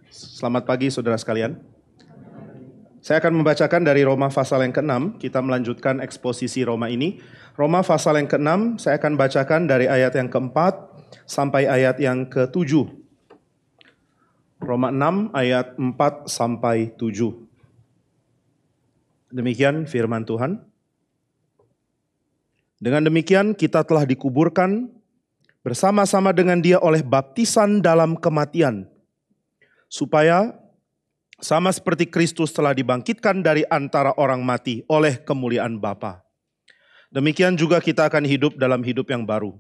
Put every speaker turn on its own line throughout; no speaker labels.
Selamat pagi saudara sekalian. Saya akan membacakan dari Roma pasal yang ke-6, kita melanjutkan eksposisi Roma ini. Roma pasal yang ke-6, saya akan bacakan dari ayat yang ke-4 sampai ayat yang ke-7. Roma 6 ayat 4 sampai 7. Demikian firman Tuhan. Dengan demikian kita telah dikuburkan bersama-sama dengan Dia oleh baptisan dalam kematian, supaya sama seperti Kristus telah dibangkitkan dari antara orang mati oleh kemuliaan Bapa. Demikian juga kita akan hidup dalam hidup yang baru.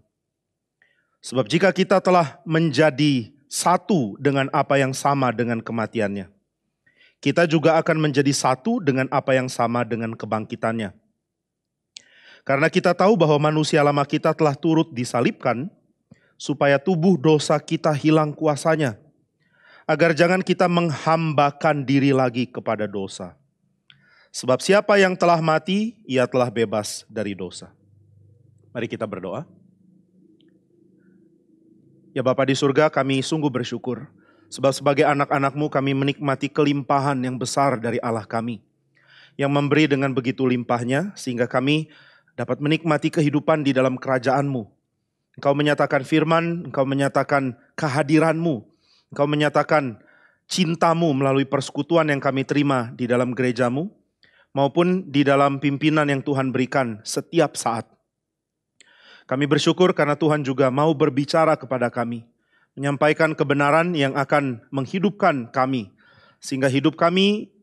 Sebab jika kita telah menjadi satu dengan apa yang sama dengan kematiannya, kita juga akan menjadi satu dengan apa yang sama dengan kebangkitannya. Karena kita tahu bahwa manusia lama kita telah turut disalibkan, supaya tubuh dosa kita hilang kuasanya, agar jangan kita menghambakan diri lagi kepada dosa. Sebab siapa yang telah mati, ia telah bebas dari dosa. Mari kita berdoa. Ya Bapa di surga, kami sungguh bersyukur. Sebab sebagai anak-anak-Mu kami menikmati kelimpahan yang besar dari Allah kami, yang memberi dengan begitu limpahnya, sehingga kami dapat menikmati kehidupan di dalam kerajaan-Mu. Engkau menyatakan firman, Engkau menyatakan kehadiran-Mu, Engkau menyatakan cinta-Mu melalui persekutuan yang kami terima di dalam gereja-Mu, maupun di dalam pimpinan yang Tuhan berikan setiap saat. Kami bersyukur karena Tuhan juga mau berbicara kepada kami, menyampaikan kebenaran yang akan menghidupkan kami, sehingga hidup kami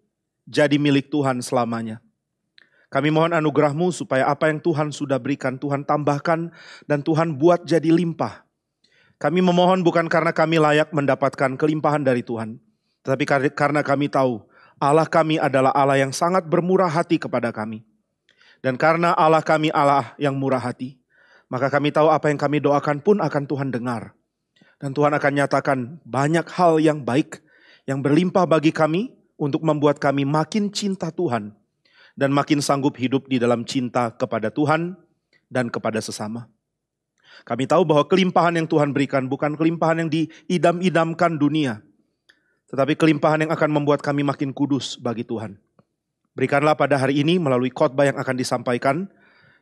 jadi milik Tuhan selamanya. Kami mohon anugerah-Mu supaya apa yang Tuhan sudah berikan, Tuhan tambahkan dan Tuhan buat jadi limpah. Kami memohon bukan karena kami layak mendapatkan kelimpahan dari Tuhan, tetapi karena kami tahu Allah kami adalah Allah yang sangat bermurah hati kepada kami. Dan karena Allah kami Allah yang murah hati, maka kami tahu apa yang kami doakan pun akan Tuhan dengar. Dan Tuhan akan nyatakan banyak hal yang baik, yang berlimpah bagi kami untuk membuat kami makin cinta Tuhan dan makin sanggup hidup di dalam cinta kepada Tuhan dan kepada sesama. Kami tahu bahwa kelimpahan yang Tuhan berikan bukan kelimpahan yang diidam-idamkan dunia, tetapi kelimpahan yang akan membuat kami makin kudus bagi Tuhan. Berikanlah pada hari ini melalui khotbah yang akan disampaikan,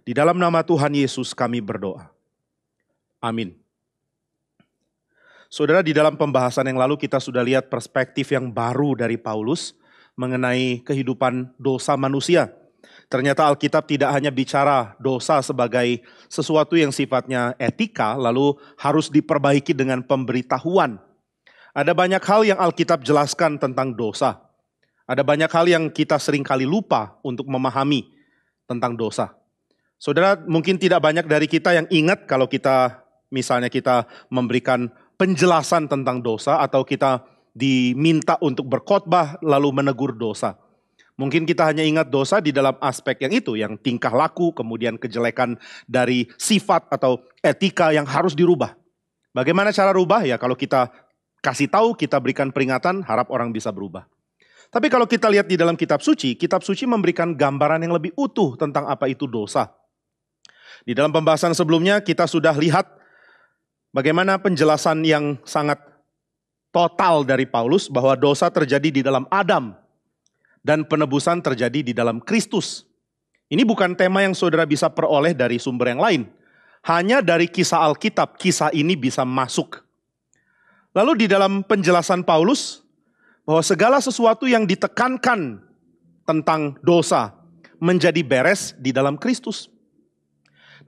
di dalam nama Tuhan Yesus kami berdoa. Amin. Saudara, di dalam pembahasan yang lalu kita sudah lihat perspektif yang baru dari Paulus mengenai kehidupan dosa manusia. Ternyata Alkitab tidak hanya bicara dosa sebagai sesuatu yang sifatnya etika, lalu harus diperbaiki dengan pemberitahuan. Ada banyak hal yang Alkitab jelaskan tentang dosa. Ada banyak hal yang kita seringkali lupa untuk memahami tentang dosa. Saudara, mungkin tidak banyak dari kita yang ingat kalau kita memberikan penjelasan tentang dosa atau kita diminta untuk berkhotbah lalu menegur dosa. Mungkin kita hanya ingat dosa di dalam aspek yang itu, yang tingkah laku, kemudian kejelekan dari sifat atau etika yang harus dirubah. Bagaimana cara rubah? Ya kalau kita kasih tahu, kita berikan peringatan, harap orang bisa berubah. Tapi kalau kita lihat di dalam kitab suci memberikan gambaran yang lebih utuh tentang apa itu dosa. Di dalam pembahasan sebelumnya kita sudah lihat bagaimana penjelasan yang sangat total dari Paulus bahwa dosa terjadi di dalam Adam dan penebusan terjadi di dalam Kristus. Ini bukan tema yang saudara bisa peroleh dari sumber yang lain. Hanya dari kisah Alkitab, kisah ini bisa masuk. Lalu di dalam penjelasan Paulus bahwa segala sesuatu yang ditekankan tentang dosa menjadi beres di dalam Kristus.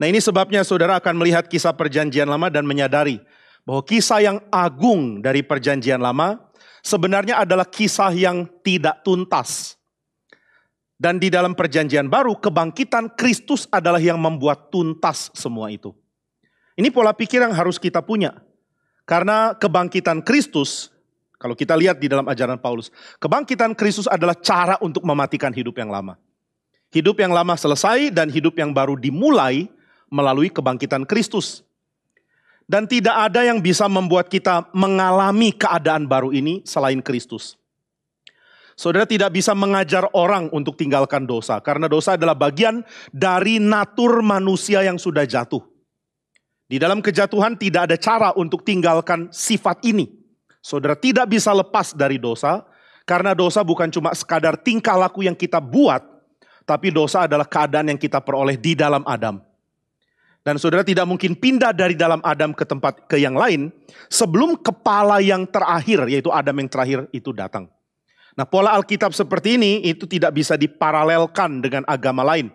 Nah, ini sebabnya saudara akan melihat kisah Perjanjian Lama dan menyadari bahwa kisah yang agung dari Perjanjian Lama sebenarnya adalah kisah yang tidak tuntas. Dan di dalam Perjanjian Baru, kebangkitan Kristus adalah yang membuat tuntas semua itu. Ini pola pikir yang harus kita punya. Karena kebangkitan Kristus, kalau kita lihat di dalam ajaran Paulus, kebangkitan Kristus adalah cara untuk mematikan hidup yang lama. Hidup yang lama selesai dan hidup yang baru dimulai melalui kebangkitan Kristus. Dan tidak ada yang bisa membuat kita mengalami keadaan baru ini selain Kristus. Saudara tidak bisa mengajar orang untuk tinggalkan dosa, karena dosa adalah bagian dari natur manusia yang sudah jatuh. Di dalam kejatuhan tidak ada cara untuk tinggalkan sifat ini. Saudara tidak bisa lepas dari dosa, karena dosa bukan cuma sekadar tingkah laku yang kita buat, tapi dosa adalah keadaan yang kita peroleh di dalam Adam. Dan saudara tidak mungkin pindah dari dalam Adam ke tempat ke yang lain, sebelum kepala yang terakhir, yaitu Adam yang terakhir itu datang. Nah, pola Alkitab seperti ini itu tidak bisa diparalelkan dengan agama lain.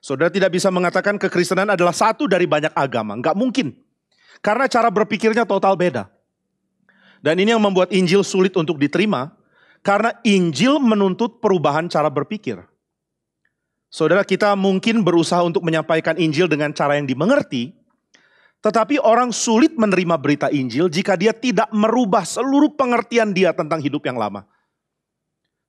Saudara tidak bisa mengatakan kekristenan adalah satu dari banyak agama, enggak mungkin. Karena cara berpikirnya total beda. Dan ini yang membuat Injil sulit untuk diterima, karena Injil menuntut perubahan cara berpikir. Saudara, kita mungkin berusaha untuk menyampaikan Injil dengan cara yang dimengerti, tetapi orang sulit menerima berita Injil jika dia tidak merubah seluruh pengertian dia tentang hidup yang lama.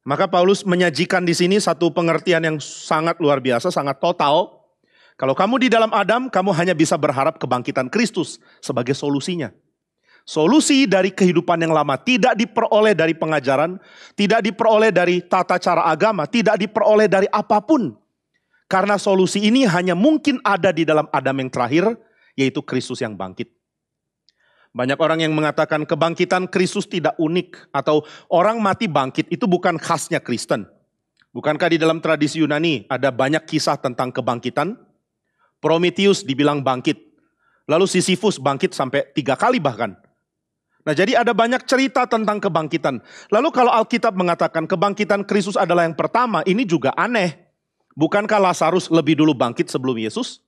Maka Paulus menyajikan di sini satu pengertian yang sangat luar biasa, sangat total. Kalau kamu di dalam Adam, kamu hanya bisa berharap kebangkitan Kristus sebagai solusinya. Solusi dari kehidupan yang lama tidak diperoleh dari pengajaran, tidak diperoleh dari tata cara agama, tidak diperoleh dari apapun. Karena solusi ini hanya mungkin ada di dalam Adam yang terakhir, yaitu Kristus yang bangkit. Banyak orang yang mengatakan kebangkitan Kristus tidak unik, atau orang mati bangkit itu bukan khasnya Kristen. Bukankah di dalam tradisi Yunani ada banyak kisah tentang kebangkitan? Prometheus dibilang bangkit, lalu Sisyphus bangkit sampai 3 kali bahkan. Nah, jadi ada banyak cerita tentang kebangkitan. Lalu kalau Alkitab mengatakan kebangkitan Kristus adalah yang pertama, ini juga aneh. Bukankah Lazarus lebih dulu bangkit sebelum Yesus?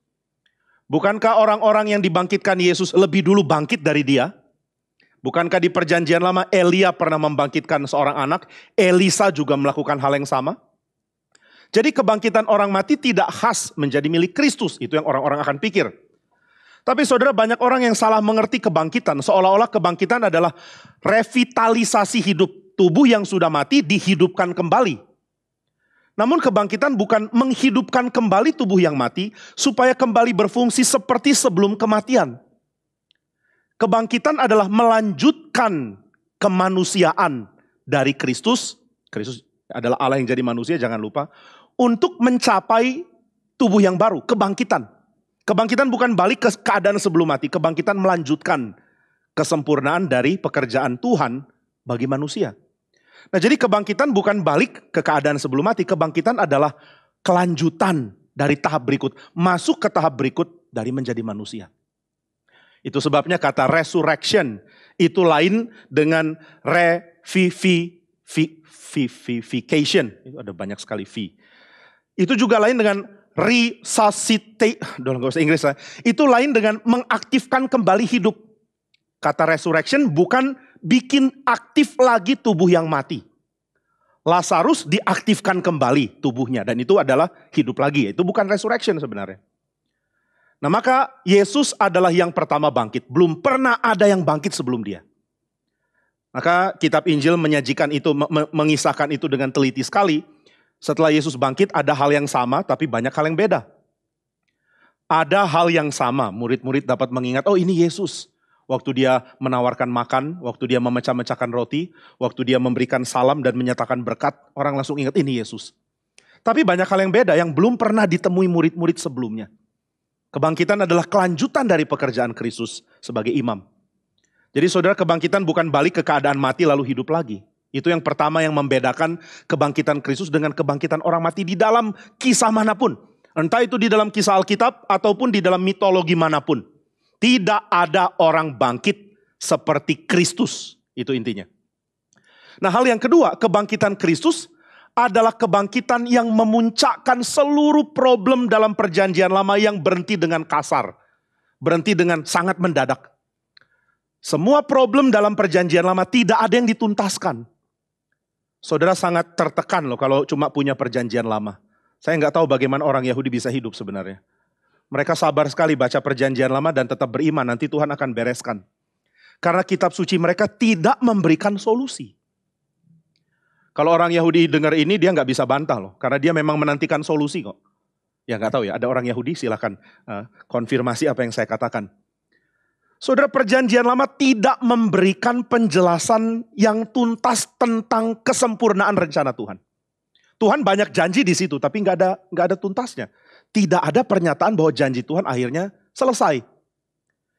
Bukankah orang-orang yang dibangkitkan Yesus lebih dulu bangkit dari dia? Bukankah di perjanjian lama Elia pernah membangkitkan seorang anak, Elisa juga melakukan hal yang sama? Jadi kebangkitan orang mati tidak khas menjadi milik Kristus, itu yang orang-orang akan pikir. Tapi saudara, banyak orang yang salah mengerti kebangkitan, seolah-olah kebangkitan adalah revitalisasi hidup. Tubuh yang sudah mati dihidupkan kembali. Namun kebangkitan bukan menghidupkan kembali tubuh yang mati, supaya kembali berfungsi seperti sebelum kematian. Kebangkitan adalah melanjutkan kemanusiaan dari Kristus. Kristus adalah Allah yang jadi manusia, jangan lupa. Untuk mencapai tubuh yang baru, kebangkitan. Kebangkitan bukan balik ke keadaan sebelum mati. Kebangkitan melanjutkan kesempurnaan dari pekerjaan Tuhan bagi manusia. Nah, jadi kebangkitan bukan balik ke keadaan sebelum mati. Kebangkitan adalah kelanjutan dari tahap berikut. Masuk ke tahap berikut dari menjadi manusia. Itu sebabnya kata resurrection itu lain dengan revivification. Itu ada banyak sekali V. Itu juga lain dengan resuscitate, gak usah Inggris lah. Itu lain dengan mengaktifkan kembali hidup. Kata resurrection bukan bikin aktif lagi tubuh yang mati. Lazarus diaktifkan kembali tubuhnya, dan itu adalah hidup lagi. Itu bukan resurrection sebenarnya. Nah, maka Yesus adalah yang pertama bangkit. Belum pernah ada yang bangkit sebelum dia. Maka kitab Injil menyajikan itu, mengisahkan itu dengan teliti sekali. Setelah Yesus bangkit ada hal yang sama tapi banyak hal yang beda. Ada hal yang sama, murid-murid dapat mengingat, oh ini Yesus. Waktu dia menawarkan makan, waktu dia memecah-mecahkan roti, waktu dia memberikan salam dan menyatakan berkat, orang langsung ingat ini Yesus. Tapi banyak hal yang beda yang belum pernah ditemui murid-murid sebelumnya. Kebangkitan adalah kelanjutan dari pekerjaan Kristus sebagai imam. Jadi saudara, kebangkitan bukan balik ke keadaan mati lalu hidup lagi. Itu yang pertama yang membedakan kebangkitan Kristus dengan kebangkitan orang mati di dalam kisah manapun. Entah itu di dalam kisah Alkitab ataupun di dalam mitologi manapun. Tidak ada orang bangkit seperti Kristus. Itu intinya. Nah, hal yang kedua, kebangkitan Kristus adalah kebangkitan yang memuncakkan seluruh problem dalam perjanjian lama yang berhenti dengan kasar. Berhenti dengan sangat mendadak. Semua problem dalam perjanjian lama tidak ada yang dituntaskan. Saudara sangat tertekan loh kalau cuma punya perjanjian lama. Saya nggak tahu bagaimana orang Yahudi bisa hidup sebenarnya. Mereka sabar sekali baca perjanjian lama dan tetap beriman, nanti Tuhan akan bereskan. Karena kitab suci mereka tidak memberikan solusi. Kalau orang Yahudi dengar ini dia nggak bisa bantah loh, karena dia memang menantikan solusi kok. Ya nggak tahu ya, ada orang Yahudi silahkan konfirmasi apa yang saya katakan. Saudara, perjanjian lama tidak memberikan penjelasan yang tuntas tentang kesempurnaan rencana Tuhan. Tuhan banyak janji di situ, tapi nggak ada tuntasnya. Tidak ada pernyataan bahwa janji Tuhan akhirnya selesai.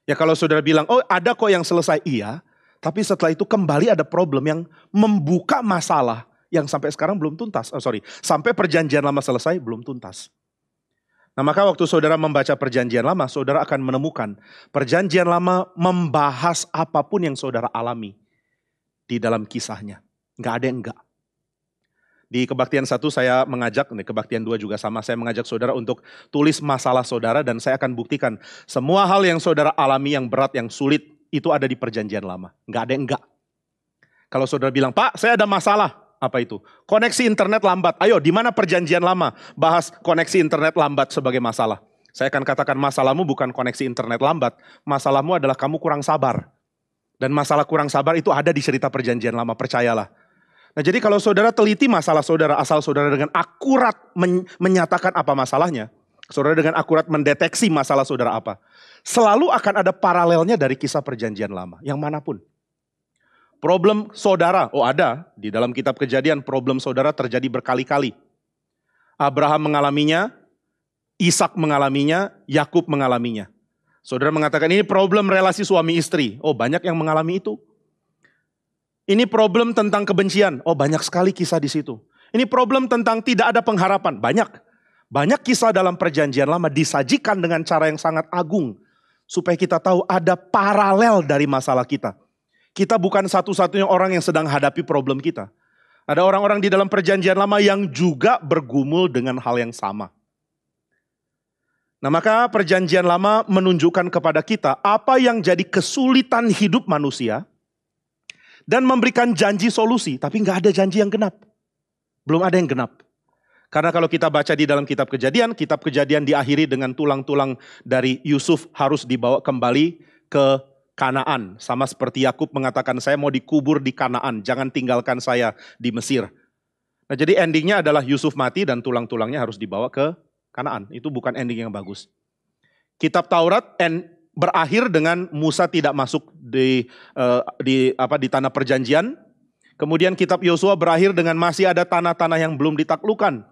Ya kalau saudara bilang, oh ada kok yang selesai, iya. Tapi setelah itu kembali ada problem yang membuka masalah yang sampai sekarang belum tuntas. Sampai perjanjian lama selesai belum tuntas. Nah, maka waktu saudara membaca perjanjian lama, saudara akan menemukan perjanjian lama membahas apapun yang saudara alami di dalam kisahnya. Nggak ada yang enggak. Di kebaktian 1 saya mengajak, di kebaktian 2 juga sama, saya mengajak saudara untuk tulis masalah saudara dan saya akan buktikan semua hal yang saudara alami yang berat, yang sulit, itu ada di perjanjian lama. Nggak ada yang enggak. Kalau saudara bilang, Pak saya ada masalah. Apa itu? Koneksi internet lambat. Ayo, di mana perjanjian lama bahas koneksi internet lambat sebagai masalah? Saya akan katakan masalahmu bukan koneksi internet lambat. Masalahmu adalah kamu kurang sabar. Dan masalah kurang sabar itu ada di cerita perjanjian lama, percayalah. Nah, jadi kalau saudara teliti masalah saudara, asal saudara dengan akurat menyatakan apa masalahnya, saudara dengan akurat mendeteksi masalah saudara apa, selalu akan ada paralelnya dari kisah perjanjian lama, yang manapun. Problem saudara, ada di dalam kitab Kejadian, problem saudara terjadi berkali-kali. Abraham mengalaminya, Ishak mengalaminya, Yakub mengalaminya. Saudara mengatakan ini problem relasi suami istri. Banyak yang mengalami itu. Ini problem tentang kebencian. Banyak sekali kisah di situ. Ini problem tentang tidak ada pengharapan. Banyak. Banyak kisah dalam perjanjian lama disajikan dengan cara yang sangat agung. Supaya kita tahu ada paralel dari masalah kita. Kita bukan satu-satunya orang yang sedang hadapi problem kita. Ada orang-orang di dalam perjanjian lama yang juga bergumul dengan hal yang sama. Nah, maka perjanjian lama menunjukkan kepada kita apa yang jadi kesulitan hidup manusia dan memberikan janji solusi, tapi nggak ada janji yang genap. Belum ada yang genap. Karena kalau kita baca di dalam kitab Kejadian diakhiri dengan tulang-tulang dari Yusuf harus dibawa kembali ke Kanaan. Sama seperti Yakub mengatakan, saya mau dikubur di Kanaan, jangan tinggalkan saya di Mesir. Nah, jadi endingnya adalah Yusuf mati dan tulang-tulangnya harus dibawa ke Kanaan. Itu bukan ending yang bagus. Kitab Taurat berakhir dengan Musa tidak masuk di tanah perjanjian. Kemudian kitab Yosua berakhir dengan masih ada tanah-tanah yang belum ditaklukkan.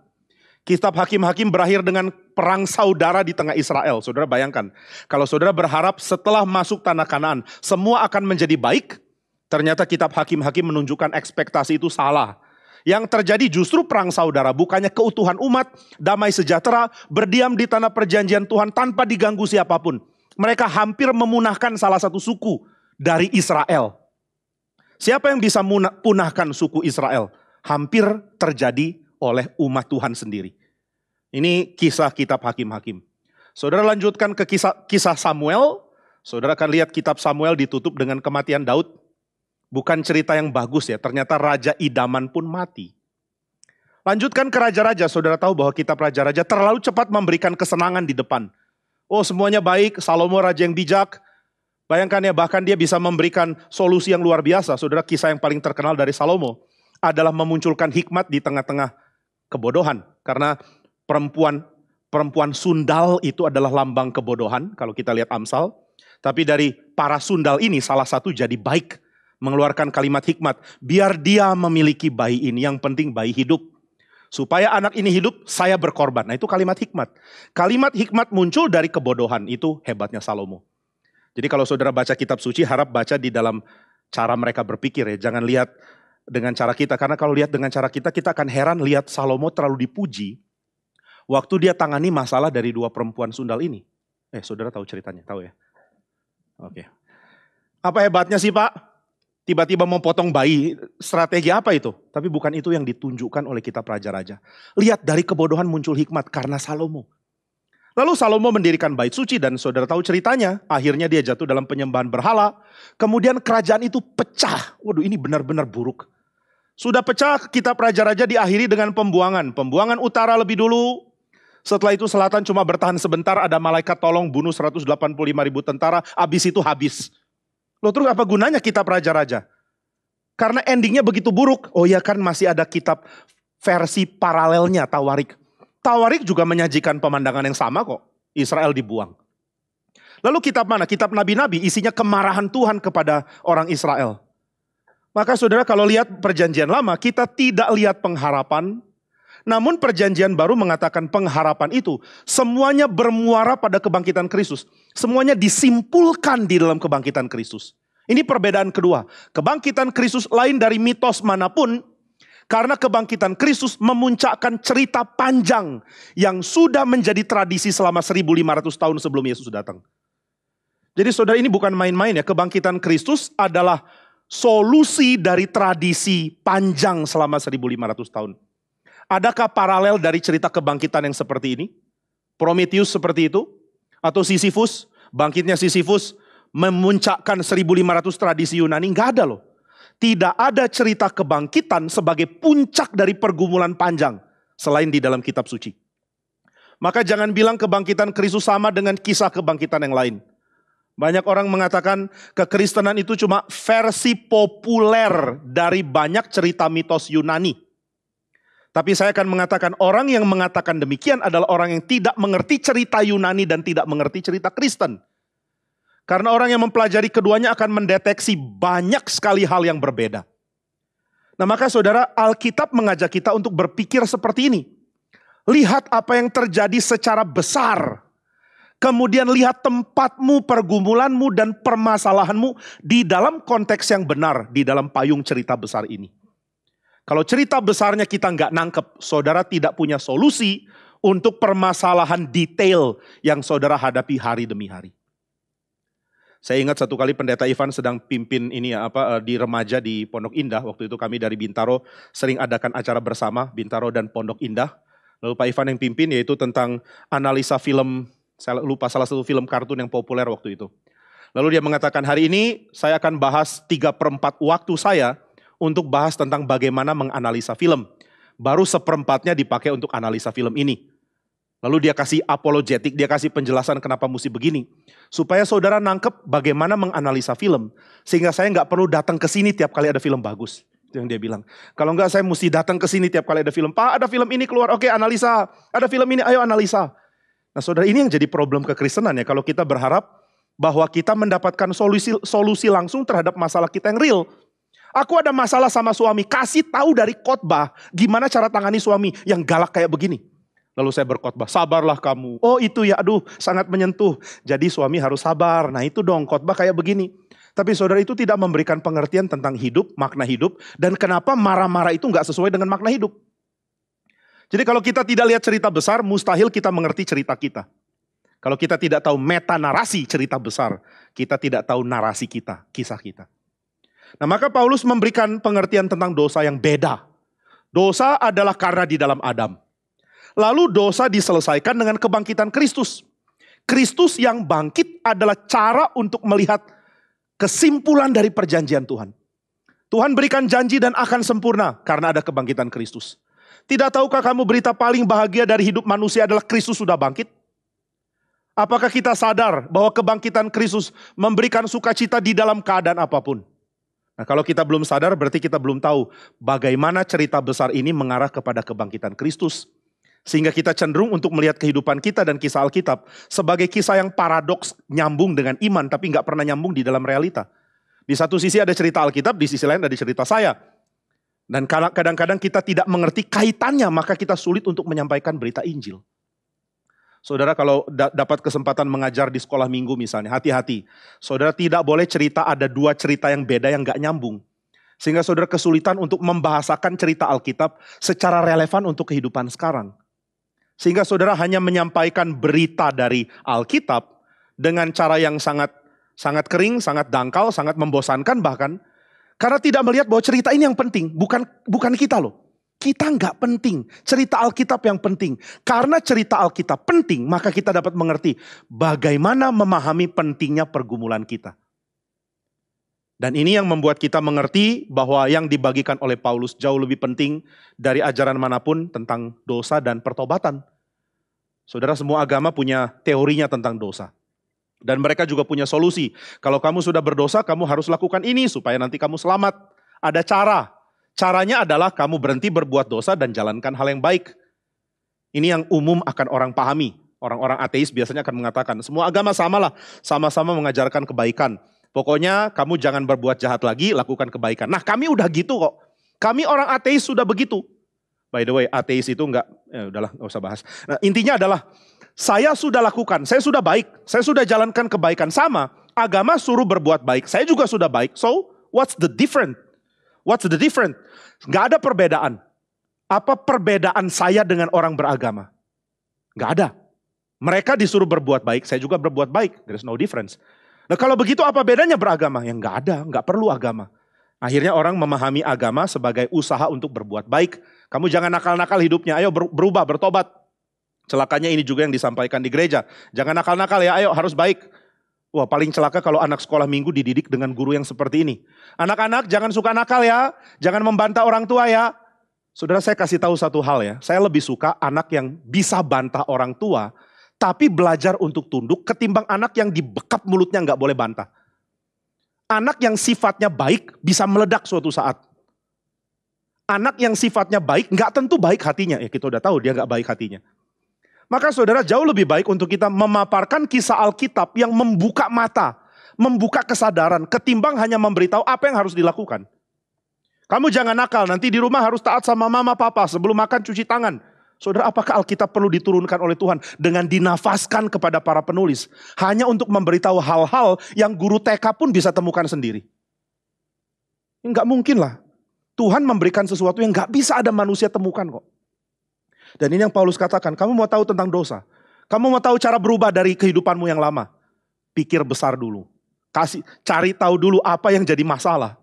Kitab Hakim-Hakim berakhir dengan perang saudara di tengah Israel. Saudara bayangkan, kalau saudara berharap setelah masuk tanah Kanaan, semua akan menjadi baik, ternyata kitab Hakim-Hakim menunjukkan ekspektasi itu salah. Yang terjadi justru perang saudara, bukannya keutuhan umat, damai sejahtera, berdiam di tanah perjanjian Tuhan tanpa diganggu siapapun. Mereka hampir memunahkan salah satu suku dari Israel. Siapa yang bisa punahkan suku Israel? Hampir terjadi oleh umat Tuhan sendiri. Ini kisah kitab Hakim-Hakim. Saudara lanjutkan ke kisah Samuel. Saudara akan lihat kitab Samuel ditutup dengan kematian Daud. Bukan cerita yang bagus ya, ternyata raja idaman pun mati. Lanjutkan ke raja-raja, saudara tahu bahwa kitab raja-raja terlalu cepat memberikan kesenangan di depan. Semuanya baik, Salomo raja yang bijak. Bayangkan ya, bahkan dia bisa memberikan solusi yang luar biasa. Saudara, kisah yang paling terkenal dari Salomo adalah memunculkan hikmat di tengah-tengah kebodohan. Karena perempuan sundal itu adalah lambang kebodohan kalau kita lihat Amsal. Tapi dari para sundal ini salah satu jadi baik. Mengeluarkan kalimat hikmat. Biar dia memiliki bayi ini, yang penting bayi hidup. Supaya anak ini hidup, saya berkorban. Nah, itu kalimat hikmat. Kalimat hikmat muncul dari kebodohan. Itu hebatnya Salomo. Jadi kalau saudara baca kitab suci, harap baca di dalam cara mereka berpikir ya. Jangan lihat dengan cara kita. Karena kalau lihat dengan cara kita akan heran lihat Salomo terlalu dipuji. Waktu dia tangani masalah dari 2 perempuan sundal ini. Saudara tahu ceritanya? Tahu ya? Oke. Apa hebatnya sih Pak? Tiba-tiba mau potong bayi, strategi apa itu? Tapi bukan itu yang ditunjukkan oleh kitab raja-raja. Lihat dari kebodohan muncul hikmat karena Salomo. Lalu Salomo mendirikan bait suci dan saudara tahu ceritanya. Akhirnya dia jatuh dalam penyembahan berhala. Kemudian kerajaan itu pecah. Waduh, ini benar-benar buruk. Sudah pecah, kitab raja-raja diakhiri dengan pembuangan. Pembuangan utara lebih dulu. Setelah itu selatan cuma bertahan sebentar, ada malaikat tolong bunuh 185.000 tentara. Habis itu habis. Loh, terus apa gunanya kitab raja-raja? Karena endingnya begitu buruk. Oh ya kan, masih ada kitab versi paralelnya, Tawarik. Tawarik juga menyajikan pemandangan yang sama kok. Israel dibuang. Lalu kitab mana? Kitab nabi-nabi, isinya kemarahan Tuhan kepada orang Israel. Maka saudara kalau lihat perjanjian lama, kita tidak lihat pengharapan. Namun perjanjian baru mengatakan pengharapan itu semuanya bermuara pada kebangkitan Kristus. Semuanya disimpulkan di dalam kebangkitan Kristus. Ini perbedaan kedua. Kebangkitan Kristus lain dari mitos manapun, karena kebangkitan Kristus memuncakkan cerita panjang yang sudah menjadi tradisi selama 1500 tahun sebelum Yesus datang. Jadi saudara, ini bukan main-main ya. Kebangkitan Kristus adalah solusi dari tradisi panjang selama 1500 tahun. Adakah paralel dari cerita kebangkitan yang seperti ini? Prometheus seperti itu? Atau Sisyphus, bangkitnya Sisyphus memuncakkan 1500 tradisi Yunani? Enggak ada loh. Tidak ada cerita kebangkitan sebagai puncak dari pergumulan panjang selain di dalam kitab suci. Maka jangan bilang kebangkitan Kristus sama dengan kisah kebangkitan yang lain. Banyak orang mengatakan kekristenan itu cuma versi populer dari banyak cerita mitos Yunani. Tapi saya akan mengatakan orang yang mengatakan demikian adalah orang yang tidak mengerti cerita Yunani dan tidak mengerti cerita Kristen. Karena orang yang mempelajari keduanya akan mendeteksi banyak sekali hal yang berbeda. Nah, maka saudara, Alkitab mengajak kita untuk berpikir seperti ini. Lihat apa yang terjadi secara besar. Kemudian lihat tempatmu, pergumulanmu, dan permasalahanmu di dalam konteks yang benar, di dalam payung cerita besar ini. Kalau cerita besarnya kita nggak nangkep, saudara tidak punya solusi untuk permasalahan detail yang saudara hadapi hari demi hari. Saya ingat satu kali Pendeta Ivan sedang pimpin ini ya, di remaja di Pondok Indah. Waktu itu kami dari Bintaro sering adakan acara bersama, Bintaro dan Pondok Indah. Lalu Pak Ivan yang pimpin, yaitu tentang analisa film, saya lupa salah satu film kartun yang populer waktu itu. Lalu dia mengatakan, hari ini saya akan bahas 3/4 waktu saya untuk bahas tentang bagaimana menganalisa film. Baru 1/4-nya dipakai untuk analisa film ini. Lalu dia kasih apologetik, dia kasih penjelasan kenapa mesti begini. Supaya saudara nangkep bagaimana menganalisa film. Sehingga saya nggak perlu datang ke sini tiap kali ada film bagus. Itu yang dia bilang. Kalau enggak saya mesti datang ke sini tiap kali ada film. Pak, ada film ini keluar, oke analisa. Ada film ini, ayo analisa. Nah saudara, ini yang jadi problem kekristenan ya. Kalau kita berharap bahwa kita mendapatkan solusi langsung terhadap masalah kita yang real. Aku ada masalah sama suami, kasih tahu dari khotbah gimana cara tangani suami yang galak kayak begini. Lalu saya berkhotbah, sabarlah kamu. Oh itu ya, aduh sangat menyentuh. Jadi suami harus sabar. Nah itu dong khotbah kayak begini. Tapi saudara, itu tidak memberikan pengertian tentang hidup, makna hidup. Dan kenapa marah-marah itu gak sesuai dengan makna hidup. Jadi kalau kita tidak lihat cerita besar, mustahil kita mengerti cerita kita. Kalau kita tidak tahu meta narasi cerita besar, kita tidak tahu narasi kita, kisah kita. Nah maka Paulus memberikan pengertian tentang dosa yang beda. Dosa adalah karena di dalam Adam. Lalu dosa diselesaikan dengan kebangkitan Kristus. Kristus yang bangkit adalah cara untuk melihat kesimpulan dari perjanjian Tuhan. Tuhan berikan janji dan akan sempurna karena ada kebangkitan Kristus. Tidak tahukah kamu berita paling bahagia dari hidup manusia adalah Kristus sudah bangkit? Apakah kita sadar bahwa kebangkitan Kristus memberikan sukacita di dalam keadaan apapun? Nah, kalau kita belum sadar berarti kita belum tahu bagaimana cerita besar ini mengarah kepada kebangkitan Kristus. Sehingga kita cenderung untuk melihat kehidupan kita dan kisah Alkitab sebagai kisah yang paradoks, nyambung dengan iman tapi nggak pernah nyambung di dalam realita. Di satu sisi ada cerita Alkitab, di sisi lain ada cerita saya. Dan kadang-kadang kita tidak mengerti kaitannya, maka kita sulit untuk menyampaikan berita Injil. Saudara kalau dapat kesempatan mengajar di sekolah minggu misalnya, hati-hati. Saudara tidak boleh cerita ada 2 cerita yang beda yang nggak nyambung. Sehingga saudara kesulitan untuk membahasakan cerita Alkitab secara relevan untuk kehidupan sekarang. Sehingga saudara hanya menyampaikan berita dari Alkitab dengan cara yang sangat kering, sangat dangkal, sangat membosankan bahkan. Karena tidak melihat bahwa cerita ini yang penting, bukan kita loh. Kita nggak penting, cerita Alkitab yang penting. Karena cerita Alkitab penting, maka kita dapat mengerti bagaimana memahami pentingnya pergumulan kita. Dan ini yang membuat kita mengerti bahwa yang dibagikan oleh Paulus jauh lebih penting dari ajaran manapun tentang dosa dan pertobatan. Saudara, semua agama punya teorinya tentang dosa. Dan mereka juga punya solusi. Kalau kamu sudah berdosa, kamu harus lakukan ini supaya nanti kamu selamat. Ada cara. Caranya adalah kamu berhenti berbuat dosa dan jalankan hal yang baik. Ini yang umum akan orang pahami. Orang-orang ateis biasanya akan mengatakan, semua agama samalah, sama-sama mengajarkan kebaikan. Pokoknya kamu jangan berbuat jahat lagi, lakukan kebaikan. Nah kami udah gitu kok. Kami orang ateis sudah begitu. By the way, ateis itu enggak, udahlah gak usah bahas. Nah intinya adalah, saya sudah lakukan, saya sudah baik, saya sudah jalankan kebaikan. Sama, Agama suruh berbuat baik. Saya juga sudah baik. So, what's the difference? What's the difference? Gak ada perbedaan. Apa perbedaan saya dengan orang beragama? Gak ada. Mereka disuruh berbuat baik, saya juga berbuat baik. There's no difference. Nah kalau begitu apa bedanya beragama? Yang gak ada, gak perlu agama. Akhirnya orang memahami agama sebagai usaha untuk berbuat baik. Kamu jangan nakal-nakal hidupnya, ayo berubah, bertobat. Celakanya ini juga yang disampaikan di gereja. Jangan nakal-nakal ya, ayo harus baik. Wah paling celaka kalau anak sekolah minggu dididik dengan guru yang seperti ini. Anak-anak jangan suka nakal ya, jangan membantah orang tua ya. Saudara saya kasih tahu satu hal ya, saya lebih suka anak yang bisa bantah orang tua, tapi belajar untuk tunduk ketimbang anak yang dibekap mulutnya nggak boleh bantah. Anak yang sifatnya baik bisa meledak suatu saat. Anak yang sifatnya baik nggak tentu baik hatinya, ya kita udah tahu dia nggak baik hatinya. Maka saudara jauh lebih baik untuk kita memaparkan kisah Alkitab yang membuka mata, membuka kesadaran, ketimbang hanya memberitahu apa yang harus dilakukan. Kamu jangan nakal, nanti di rumah harus taat sama mama papa, sebelum makan cuci tangan. Saudara, apakah Alkitab perlu diturunkan oleh Tuhan dengan dinafaskan kepada para penulis? Hanya untuk memberitahu hal-hal yang guru TK pun bisa temukan sendiri. Enggak mungkin lah. Tuhan memberikan sesuatu yang enggak bisa ada manusia temukan kok. Dan ini yang Paulus katakan, kamu mau tahu tentang dosa. Kamu mau tahu cara berubah dari kehidupanmu yang lama. Pikir besar dulu. Cari tahu dulu apa yang jadi masalah.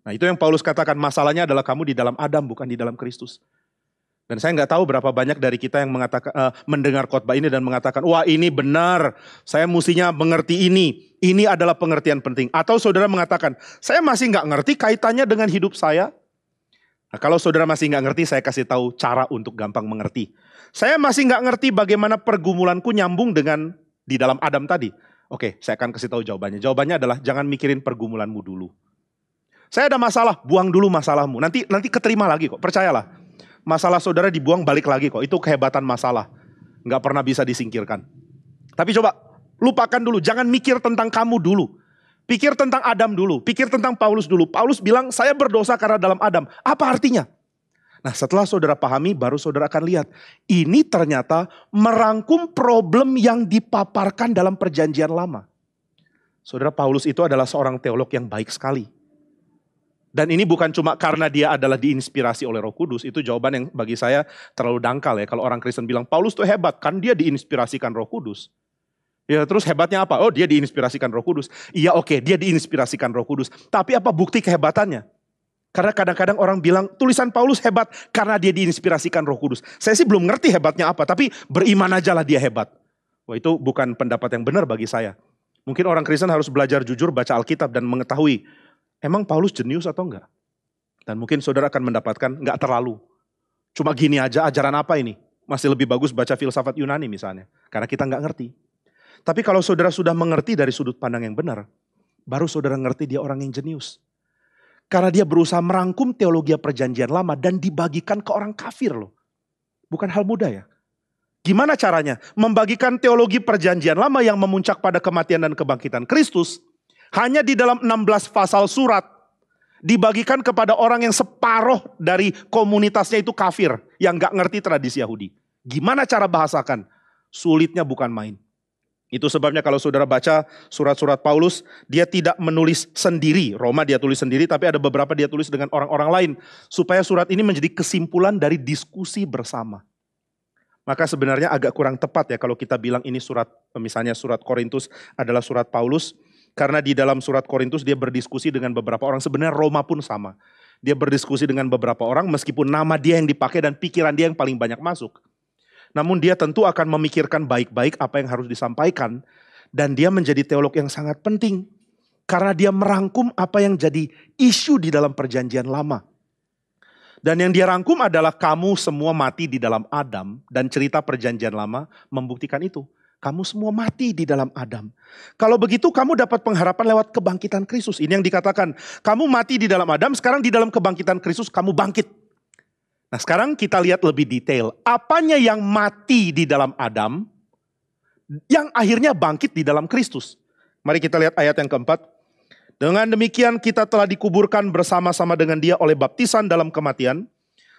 Nah itu yang Paulus katakan, masalahnya adalah kamu di dalam Adam bukan di dalam Kristus. Dan saya nggak tahu berapa banyak dari kita yang mengatakan, mendengar khotbah ini dan mengatakan, wah ini benar, saya mestinya mengerti ini adalah pengertian penting. Atau saudara mengatakan, saya masih nggak ngerti kaitannya dengan hidup saya. Nah kalau saudara masih nggak ngerti, saya kasih tahu cara untuk gampang mengerti. Saya masih nggak ngerti bagaimana pergumulanku nyambung dengan di dalam Adam tadi. Oke, saya akan kasih tahu jawabannya. Jawabannya adalah jangan mikirin pergumulanmu dulu. Saya ada masalah, buang dulu masalahmu. Nanti keterima lagi kok, percayalah. Masalah saudara dibuang balik lagi kok, itu kehebatan masalah. Nggak pernah bisa disingkirkan. Tapi coba, lupakan dulu, jangan mikir tentang kamu dulu. Pikir tentang Adam dulu, pikir tentang Paulus dulu. Paulus bilang, saya berdosa karena dalam Adam. Apa artinya? Nah setelah saudara pahami, baru saudara akan lihat. Ini ternyata merangkum problem yang dipaparkan dalam perjanjian lama. Saudara, Paulus itu adalah seorang teolog yang baik sekali. Dan ini bukan cuma karena dia adalah diinspirasi oleh Roh Kudus. Itu jawaban yang bagi saya terlalu dangkal ya. Kalau orang Kristen bilang, Paulus tuh hebat, kan dia diinspirasikan Roh Kudus. Ya terus hebatnya apa? Oh dia diinspirasikan Roh Kudus. Iya oke, dia diinspirasikan Roh Kudus. Tapi apa bukti kehebatannya? Karena kadang-kadang orang bilang, tulisan Paulus hebat karena dia diinspirasikan Roh Kudus. Saya sih belum ngerti hebatnya apa, tapi beriman aja lah dia hebat. Wah itu bukan pendapat yang benar bagi saya. Mungkin orang Kristen harus belajar jujur baca Alkitab dan mengetahui, emang Paulus jenius atau enggak? Dan mungkin saudara akan mendapatkan enggak terlalu. Cuma gini aja, ajaran apa ini? Masih lebih bagus baca filsafat Yunani misalnya. Karena kita enggak ngerti. Tapi kalau saudara sudah mengerti dari sudut pandang yang benar, baru saudara ngerti dia orang yang jenius. Karena dia berusaha merangkum teologi perjanjian lama dan dibagikan ke orang kafir loh. Bukan hal mudah ya. Gimana caranya? Membagikan teologi perjanjian lama yang memuncak pada kematian dan kebangkitan Kristus. Hanya di dalam 16 pasal surat. Dibagikan kepada orang yang separuh dari komunitasnya itu kafir. Yang gak ngerti tradisi Yahudi. Gimana cara bahasakan? Sulitnya bukan main. Itu sebabnya kalau saudara baca surat-surat Paulus, dia tidak menulis sendiri. Roma dia tulis sendiri, tapi ada beberapa dia tulis dengan orang-orang lain. Supaya surat ini menjadi kesimpulan dari diskusi bersama. Maka sebenarnya agak kurang tepat ya kalau kita bilang ini surat, misalnya surat Korintus adalah surat Paulus. Karena di dalam surat Korintus dia berdiskusi dengan beberapa orang. Sebenarnya Roma pun sama. Dia berdiskusi dengan beberapa orang meskipun nama dia yang dipakai dan pikiran dia yang paling banyak masuk. Namun dia tentu akan memikirkan baik-baik apa yang harus disampaikan. Dan dia menjadi teolog yang sangat penting. Karena dia merangkum apa yang jadi isu di dalam perjanjian lama. Dan yang dia rangkum adalah kamu semua mati di dalam Adam. Dan cerita perjanjian lama membuktikan itu. Kamu semua mati di dalam Adam. Kalau begitu kamu dapat pengharapan lewat kebangkitan Kristus. Ini yang dikatakan. Kamu mati di dalam Adam, sekarang di dalam kebangkitan Kristus kamu bangkit. Nah sekarang kita lihat lebih detail. Apanya yang mati di dalam Adam, yang akhirnya bangkit di dalam Kristus. Mari kita lihat ayat yang keempat. Dengan demikian kita telah dikuburkan bersama-sama dengan dia oleh baptisan dalam kematian.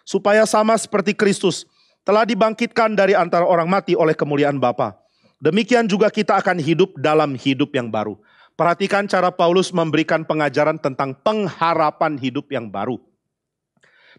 Supaya sama seperti Kristus telah dibangkitkan dari antara orang mati oleh kemuliaan Bapa. Demikian juga kita akan hidup dalam hidup yang baru. Perhatikan cara Paulus memberikan pengajaran tentang pengharapan hidup yang baru.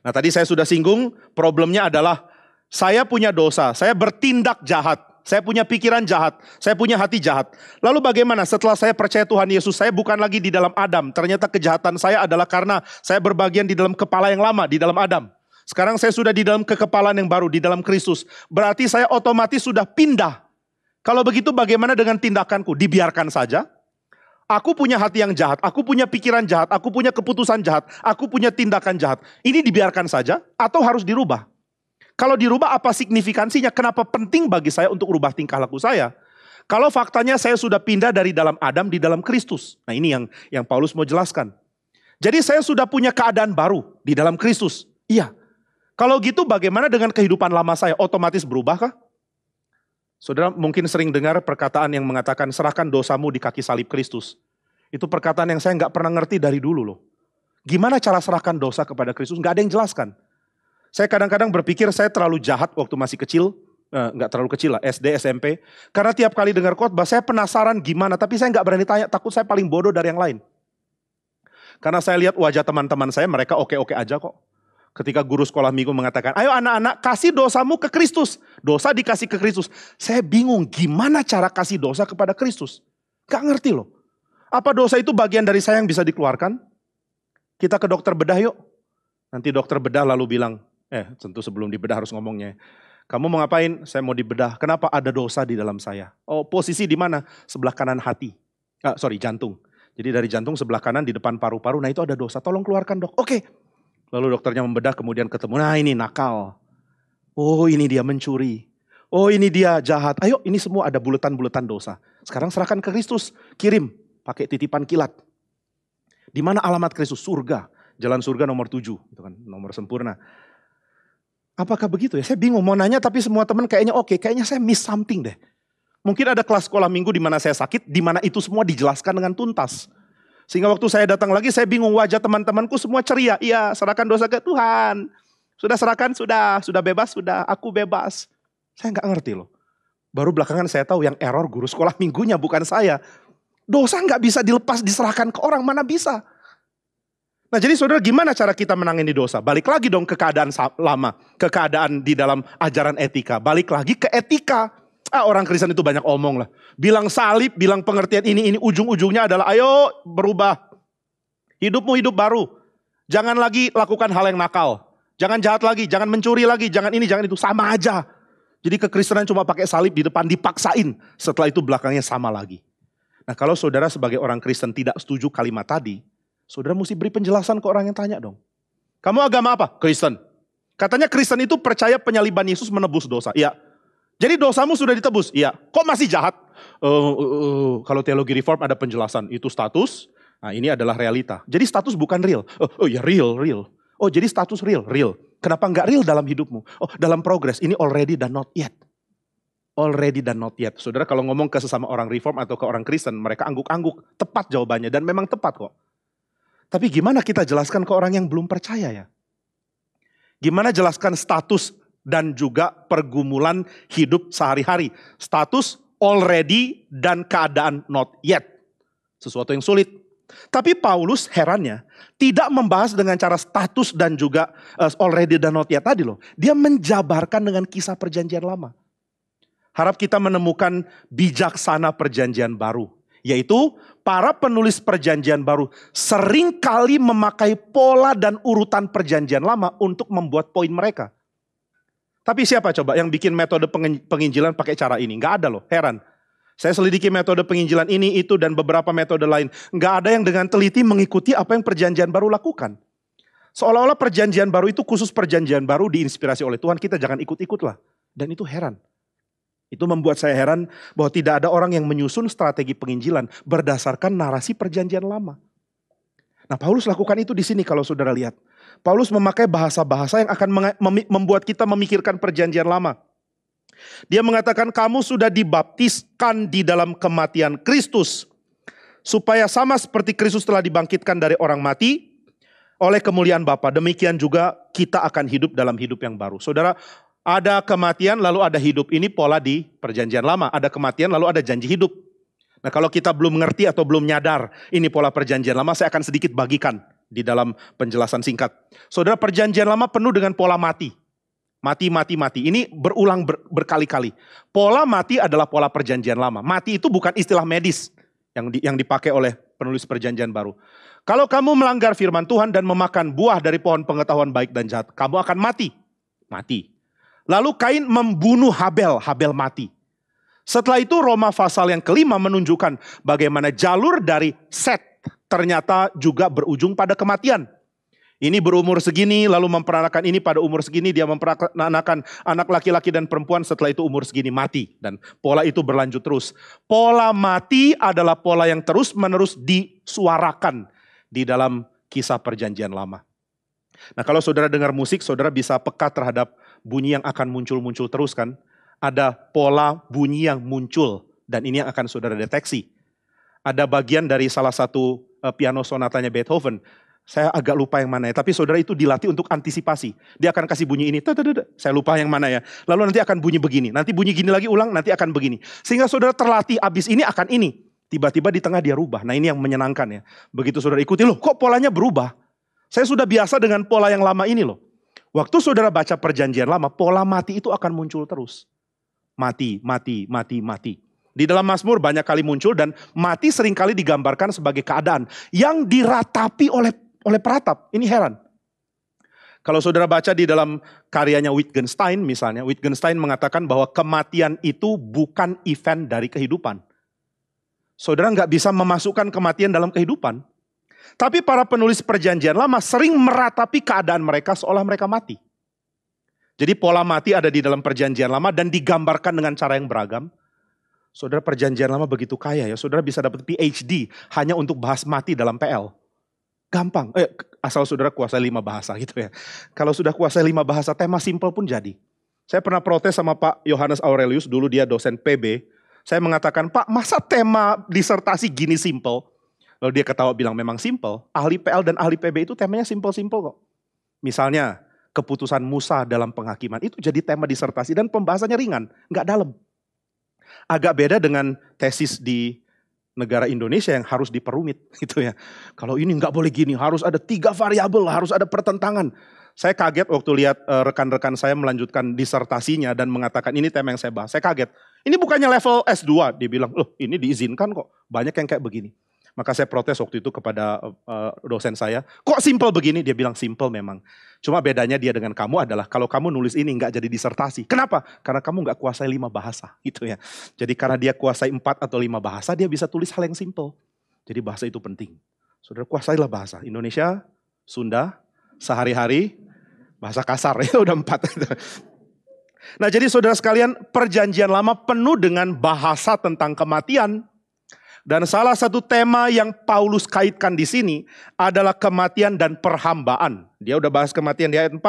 Nah tadi saya sudah singgung, problemnya adalah saya punya dosa, saya bertindak jahat, saya punya pikiran jahat, saya punya hati jahat. Lalu bagaimana setelah saya percaya Tuhan Yesus, saya bukan lagi di dalam Adam. Ternyata kejahatan saya adalah karena saya berbagian di dalam kepala yang lama, di dalam Adam. Sekarang saya sudah di dalam kekepalan yang baru, di dalam Kristus. Berarti saya otomatis sudah pindah. Kalau begitu bagaimana dengan tindakanku? Dibiarkan saja? Aku punya hati yang jahat, aku punya pikiran jahat, aku punya keputusan jahat, aku punya tindakan jahat. Ini dibiarkan saja atau harus dirubah? Kalau dirubah apa signifikansinya? Kenapa penting bagi saya untuk rubah tingkah laku saya? Kalau faktanya saya sudah pindah dari dalam Adam di dalam Kristus. Nah ini yang Paulus mau jelaskan. Jadi saya sudah punya keadaan baru di dalam Kristus. Iya. Kalau gitu bagaimana dengan kehidupan lama saya? Otomatis berubahkah? Saudara mungkin sering dengar perkataan yang mengatakan serahkan dosamu di kaki salib Kristus. Itu perkataan yang saya nggak pernah ngerti dari dulu loh. Gimana cara serahkan dosa kepada Kristus? Nggak ada yang jelaskan. Saya kadang-kadang berpikir saya terlalu jahat waktu masih kecil. Nggak terlalu kecil lah, SD, SMP. Karena tiap kali dengar khotbah saya penasaran gimana. Tapi saya nggak berani tanya, takut saya paling bodoh dari yang lain. Karena saya lihat wajah teman-teman saya, mereka oke-oke aja kok. Ketika guru sekolah minggu mengatakan, ayo anak-anak kasih dosamu ke Kristus. Dosa dikasih ke Kristus. Saya bingung gimana cara kasih dosa kepada Kristus. Gak ngerti loh. Apa dosa itu bagian dari saya yang bisa dikeluarkan? Kita ke dokter bedah yuk. Nanti dokter bedah lalu bilang, tentu sebelum dibedah harus ngomongnya. Kamu mau ngapain? Saya mau dibedah. Kenapa? Ada dosa di dalam saya. Oh posisi di mana? Sebelah kanan hati. Jantung. Jadi dari jantung sebelah kanan di depan paru-paru. Nah itu ada dosa. Tolong keluarkan dok. Oke. Lalu dokternya membedah kemudian ketemu, nah ini nakal. Oh ini dia mencuri. Oh ini dia jahat. Ayo ini semua ada bulatan-bulatan dosa. Sekarang serahkan ke Kristus. Kirim pakai titipan kilat. Di mana alamat Kristus? Surga. Jalan surga nomor 7. Itu kan nomor sempurna. Apakah begitu ya? Saya bingung mau nanya tapi semua teman kayaknya oke. Kayaknya saya miss something deh. Mungkin ada kelas sekolah minggu di mana saya sakit. Di mana itu semua dijelaskan dengan tuntas. Sehingga waktu saya datang lagi saya bingung wajah teman-temanku semua ceria. Iya serahkan dosa ke Tuhan. Sudah serahkan, sudah bebas, sudah aku bebas. Saya nggak ngerti loh. Baru belakangan saya tahu yang error guru sekolah minggunya bukan saya. Dosa nggak bisa dilepas diserahkan ke orang, mana bisa. Nah jadi saudara gimana cara kita menangani dosa? Balik lagi dong ke keadaan lama. Ke keadaan di dalam ajaran etika. Balik lagi ke etika. Orang Kristen itu banyak omong lah. Bilang salib, bilang pengertian ini ujung-ujungnya adalah ayo berubah. Hidupmu hidup baru. Jangan lagi lakukan hal yang nakal. Jangan jahat lagi, jangan mencuri lagi, jangan ini, jangan itu. Sama aja. Jadi kekristenan cuma pakai salib di depan dipaksain. Setelah itu belakangnya sama lagi. Nah kalau saudara sebagai orang Kristen tidak setuju kalimat tadi. Saudara mesti beri penjelasan ke orang yang tanya dong. Kamu agama apa? Kristen. Katanya Kristen itu percaya penyaliban Yesus menebus dosa. Iya. Jadi dosamu sudah ditebus? Iya. Kok masih jahat? Kalau teologi reform ada penjelasan. Itu status, nah ini adalah realita. Jadi status bukan real. Ya real. Oh jadi status real. Kenapa nggak real dalam hidupmu? Oh dalam progress, ini already dan not yet. Already dan not yet. Saudara kalau ngomong ke sesama orang reform atau ke orang Kristen, mereka angguk-angguk. Tepat jawabannya dan memang tepat kok. Tapi gimana kita jelaskan ke orang yang belum percaya ya? Gimana jelaskan status dan juga pergumulan hidup sehari-hari. Status already dan keadaan not yet. Sesuatu yang sulit. Tapi Paulus herannya tidak membahas dengan cara status dan juga already dan not yet tadi loh. Dia menjabarkan dengan kisah perjanjian lama. Harap kita menemukan bijaksana perjanjian baru. Yaitu para penulis perjanjian baru seringkali memakai pola dan urutan perjanjian lama untuk membuat poin mereka. Tapi siapa coba yang bikin metode penginjilan pakai cara ini? Nggak ada loh, heran. Saya selidiki metode penginjilan ini, itu, dan beberapa metode lain. Nggak ada yang dengan teliti mengikuti apa yang perjanjian baru lakukan. Seolah-olah perjanjian baru itu khusus perjanjian baru diinspirasi oleh Tuhan, kita jangan ikut-ikut lah. Dan itu heran. Itu membuat saya heran bahwa tidak ada orang yang menyusun strategi penginjilan berdasarkan narasi perjanjian lama. Nah Paulus lakukan itu di sini kalau saudara lihat. Paulus memakai bahasa-bahasa yang akan membuat kita memikirkan perjanjian lama. Dia mengatakan kamu sudah dibaptiskan di dalam kematian Kristus. Supaya sama seperti Kristus telah dibangkitkan dari orang mati oleh kemuliaan Bapa. Demikian juga kita akan hidup dalam hidup yang baru. Saudara, ada kematian lalu ada hidup. Ini pola di perjanjian lama. Ada kematian lalu ada janji hidup. Nah, kalau kita belum mengerti atau belum nyadar ini pola perjanjian lama, saya akan sedikit bagikan di dalam penjelasan singkat. Saudara, perjanjian lama penuh dengan pola mati. Mati, mati, mati. Ini berulang berkali-kali. Pola mati adalah pola perjanjian lama. Mati itu bukan istilah medis yang dipakai oleh penulis perjanjian baru. Kalau kamu melanggar firman Tuhan dan memakan buah dari pohon pengetahuan baik dan jahat, kamu akan mati. Mati. Lalu Kain membunuh Habel, Habel mati. Setelah itu Roma pasal yang kelima menunjukkan bagaimana jalur dari Set ternyata juga berujung pada kematian. Ini berumur segini lalu memperanakan ini, pada umur segini dia memperanakan anak laki-laki dan perempuan, setelah itu umur segini mati. Dan pola itu berlanjut terus. Pola mati adalah pola yang terus menerus disuarakan di dalam kisah perjanjian lama. Nah, kalau saudara dengar musik, saudara bisa peka terhadap bunyi yang akan muncul-muncul terus kan. Ada pola bunyi yang muncul dan ini yang akan saudara deteksi. Ada bagian dari salah satu piano sonatanya Beethoven. Saya agak lupa yang mana ya, tapi saudara itu dilatih untuk antisipasi. Dia akan kasih bunyi ini, saya lupa yang mana ya. Lalu nanti akan bunyi begini, nanti bunyi gini lagi ulang, nanti akan begini. Sehingga saudara terlatih, abis ini akan ini. Tiba-tiba di tengah dia rubah. Nah, ini yang menyenangkan ya. Begitu saudara ikuti, loh kok polanya berubah? Saya sudah biasa dengan pola yang lama ini loh. Waktu saudara baca perjanjian lama, pola mati itu akan muncul terus. Mati, mati, mati, mati. Di dalam Mazmur banyak kali muncul dan mati seringkali digambarkan sebagai keadaan yang diratapi oleh peratap. Ini heran. Kalau saudara baca di dalam karyanya Wittgenstein misalnya, Wittgenstein mengatakan bahwa kematian itu bukan event dari kehidupan. Saudara nggak bisa memasukkan kematian dalam kehidupan. Tapi para penulis perjanjian lama sering meratapi keadaan mereka seolah mereka mati. Jadi pola mati ada di dalam perjanjian lama dan digambarkan dengan cara yang beragam. Saudara, perjanjian lama begitu kaya ya. Saudara bisa dapat PhD hanya untuk bahas mati dalam PL. Gampang. Asal saudara kuasai 5 bahasa gitu ya. Kalau sudah kuasai 5 bahasa, tema simpel pun jadi. Saya pernah protes sama Pak Yohanes Aurelius, dulu dia dosen PB. Saya mengatakan, Pak, masa tema disertasi gini simpel? Lalu dia ketawa bilang, memang simpel. Ahli PL dan ahli PB itu temanya simpel-simpel kok. Misalnya, keputusan Musa dalam penghakiman itu jadi tema disertasi dan pembahasannya ringan, nggak dalam. Agak beda dengan tesis di negara Indonesia yang harus diperumit gitu ya. Kalau ini nggak boleh gini, harus ada 3 variabel, harus ada pertentangan. Saya kaget waktu lihat rekan-rekan saya melanjutkan disertasinya dan mengatakan ini tema yang saya bahas. Saya kaget. Ini bukannya level S2, dia bilang, loh ini diizinkan kok, banyak yang kayak begini. Maka saya protes waktu itu kepada dosen saya, kok simple begini? Dia bilang simple memang. Cuma bedanya dia dengan kamu adalah kalau kamu nulis ini nggak jadi disertasi. Kenapa? Karena kamu nggak kuasai 5 bahasa gitu ya. Jadi karena dia kuasai 4 atau 5 bahasa, dia bisa tulis hal yang simple. Jadi bahasa itu penting. Saudara kuasailah bahasa Indonesia, Sunda, sehari-hari, bahasa kasar itu udah 4. Nah, jadi saudara sekalian, perjanjian lama penuh dengan bahasa tentang kematian. Dan salah satu tema yang Paulus kaitkan di sini adalah kematian dan perhambaan. Dia udah bahas kematian di ayat 4.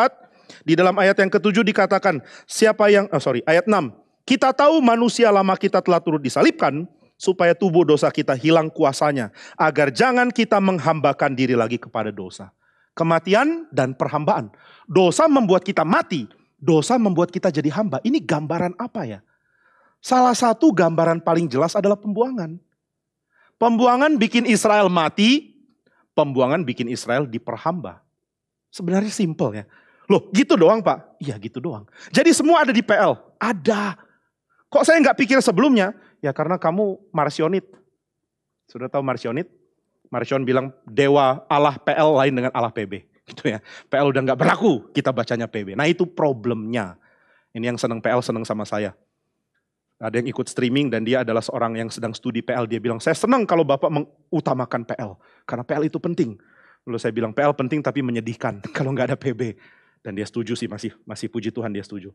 Di dalam ayat yang ke-7 dikatakan, ayat 6. Kita tahu manusia lama kita telah turut disalibkan, supaya tubuh dosa kita hilang kuasanya, agar jangan kita menghambakan diri lagi kepada dosa. Kematian dan perhambaan. Dosa membuat kita mati, dosa membuat kita jadi hamba. Ini gambaran apa ya? Salah satu gambaran paling jelas adalah pembuangan. Pembuangan bikin Israel mati, pembuangan bikin Israel diperhamba. Sebenarnya simple ya. Loh gitu doang Pak? Iya gitu doang. Jadi semua ada di PL? Ada. Kok saya nggak pikir sebelumnya? Ya karena kamu Marcionit. Sudah tahu Marcionit? Marcion bilang dewa Allah PL lain dengan Allah PB. Gitu ya. PL udah nggak berlaku, kita bacanya PB. Nah itu problemnya. Ini yang senang PL senang sama saya. Ada yang ikut streaming dan dia adalah seorang yang sedang studi PL. Dia bilang, saya senang kalau Bapak mengutamakan PL. Karena PL itu penting. Lalu saya bilang, PL penting tapi menyedihkan kalau nggak ada PB. Dan dia setuju sih, masih puji Tuhan dia setuju.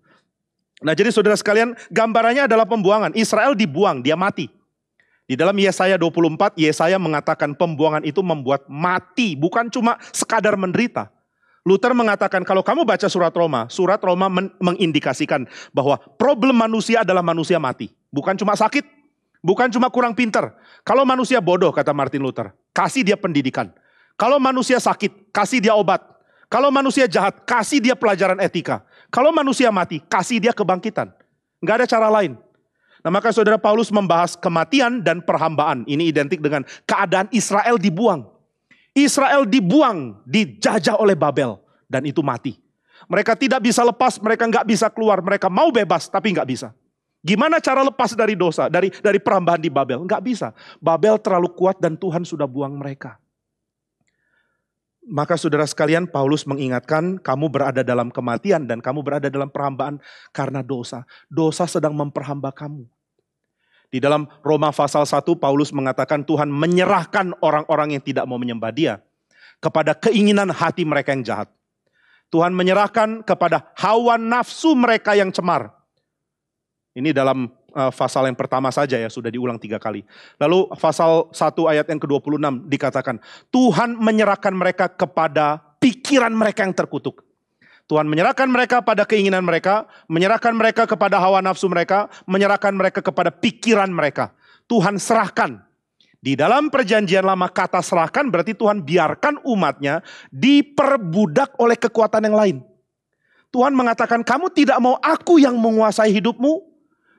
Nah jadi saudara sekalian, gambarannya adalah pembuangan. Israel dibuang, dia mati. Di dalam Yesaya 24, Yesaya mengatakan pembuangan itu membuat mati. Bukan cuma sekadar menderita. Luther mengatakan kalau kamu baca surat Roma mengindikasikan bahwa problem manusia adalah manusia mati. Bukan cuma sakit, bukan cuma kurang pinter. Kalau manusia bodoh, kata Martin Luther, kasih dia pendidikan. Kalau manusia sakit, kasih dia obat. Kalau manusia jahat, kasih dia pelajaran etika. Kalau manusia mati, kasih dia kebangkitan. Nggak ada cara lain. Nah, maka saudara, Paulus membahas kematian dan perhambaan. Ini identik dengan keadaan Israel dibuang. Israel dibuang, dijajah oleh Babel, dan itu mati. Mereka tidak bisa lepas, mereka nggak bisa keluar. Mereka mau bebas, tapi nggak bisa. Gimana cara lepas dari dosa, dari perhambahan di Babel? Nggak bisa. Babel terlalu kuat dan Tuhan sudah buang mereka. Maka saudara sekalian, Paulus mengingatkan, kamu berada dalam kematian dan kamu berada dalam perhambaan karena dosa. Dosa sedang memperhamba kamu. Di dalam Roma pasal 1, Paulus mengatakan Tuhan menyerahkan orang-orang yang tidak mau menyembah Dia kepada keinginan hati mereka yang jahat. Tuhan menyerahkan kepada hawa nafsu mereka yang cemar. Ini dalam pasal yang pertama saja ya, sudah diulang 3 kali. Lalu pasal 1 ayat yang ke-26 dikatakan, Tuhan menyerahkan mereka kepada pikiran mereka yang terkutuk. Tuhan menyerahkan mereka pada keinginan mereka, menyerahkan mereka kepada hawa nafsu mereka, menyerahkan mereka kepada pikiran mereka. Tuhan serahkan. Di dalam perjanjian lama kata serahkan berarti Tuhan biarkan umatnya diperbudak oleh kekuatan yang lain. Tuhan mengatakan, kamu tidak mau aku yang menguasai hidupmu?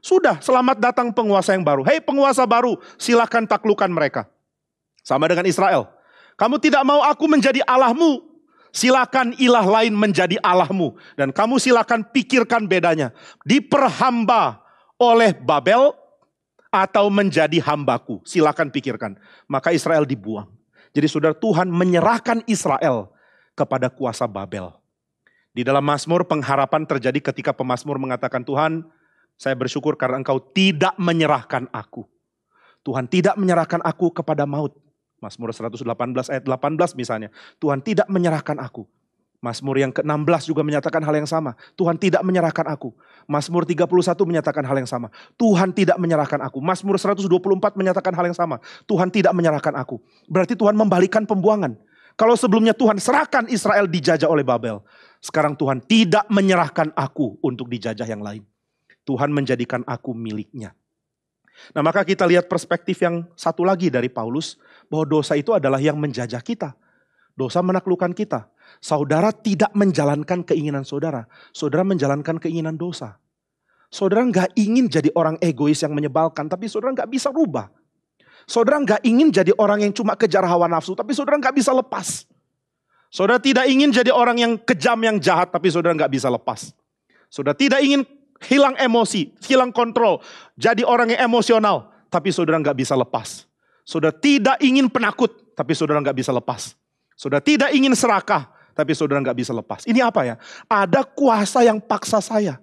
Sudah, selamat datang penguasa yang baru. Hei penguasa baru, silakan taklukkan mereka. Sama dengan Israel. Kamu tidak mau aku menjadi Allahmu? Silakan ilah lain menjadi Allahmu. Dan kamu silakan pikirkan bedanya. Diperhamba oleh Babel atau menjadi hambaku. Silakan pikirkan. Maka Israel dibuang. Jadi saudara, Tuhan menyerahkan Israel kepada kuasa Babel. Di dalam Mazmur pengharapan terjadi ketika pemazmur mengatakan, Tuhan, saya bersyukur karena Engkau tidak menyerahkan aku. Tuhan tidak menyerahkan aku kepada maut. Mazmur 118 ayat 18 misalnya. Tuhan tidak menyerahkan aku. Mazmur yang ke-16 juga menyatakan hal yang sama. Tuhan tidak menyerahkan aku. Mazmur 31 menyatakan hal yang sama. Tuhan tidak menyerahkan aku. Mazmur 124 menyatakan hal yang sama. Tuhan tidak menyerahkan aku. Berarti Tuhan membalikan pembuangan. Kalau sebelumnya Tuhan serahkan Israel dijajah oleh Babel. Sekarang Tuhan tidak menyerahkan aku untuk dijajah yang lain. Tuhan menjadikan aku miliknya. Nah, maka kita lihat perspektif yang satu lagi dari Paulus, bahwa dosa itu adalah yang menjajah kita. Dosa menaklukkan kita. Saudara tidak menjalankan keinginan saudara. Saudara menjalankan keinginan dosa. Saudara nggak ingin jadi orang egois yang menyebalkan, tapi saudara nggak bisa rubah. Saudara nggak ingin jadi orang yang cuma kejar hawa nafsu, tapi saudara nggak bisa lepas. Saudara tidak ingin jadi orang yang kejam, yang jahat, tapi saudara nggak bisa lepas. Saudara tidak ingin hilang emosi, hilang kontrol, jadi orang yang emosional, tapi saudara nggak bisa lepas. Saudara tidak ingin penakut, tapi saudara nggak bisa lepas. Saudara tidak ingin serakah, tapi saudara nggak bisa lepas. Ini apa ya? Ada kuasa yang paksa saya.